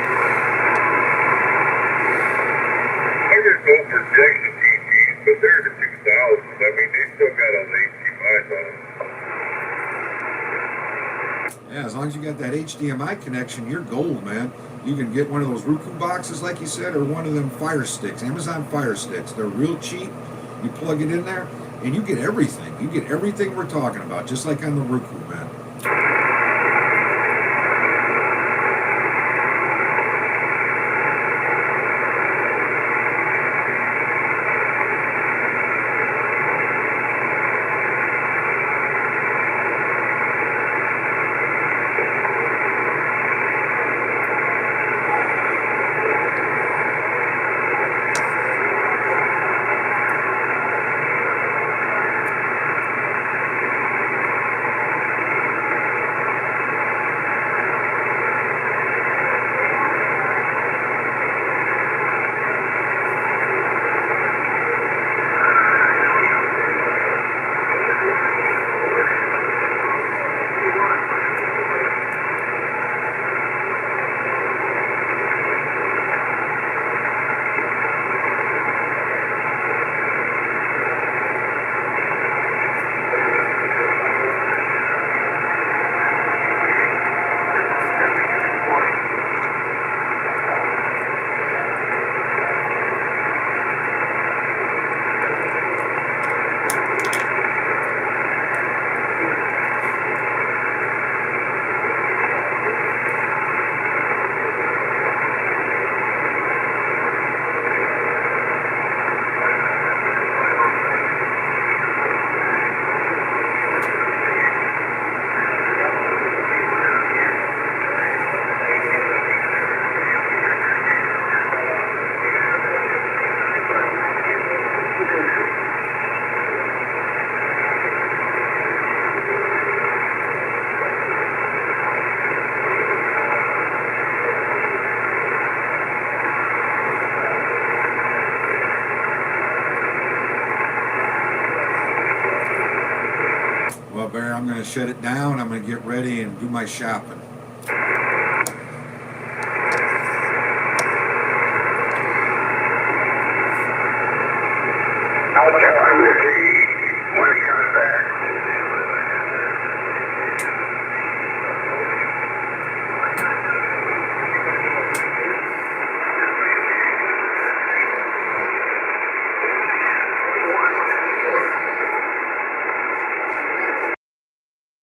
just old projection TVs, but they're in the 2000s. I mean, they still got all the HDMIs on them. Yeah, as long as you got that HDMI connection, you're gold, man. You can get one of those Roku boxes, like you said, or one of them Fire Sticks, Amazon Fire Sticks. They're real cheap. You plug it in there, and you get everything. You get everything we're talking about, just like on the Roku, man. Well, Bear, I'm going to shut it down. I'm going to get ready and do my shopping.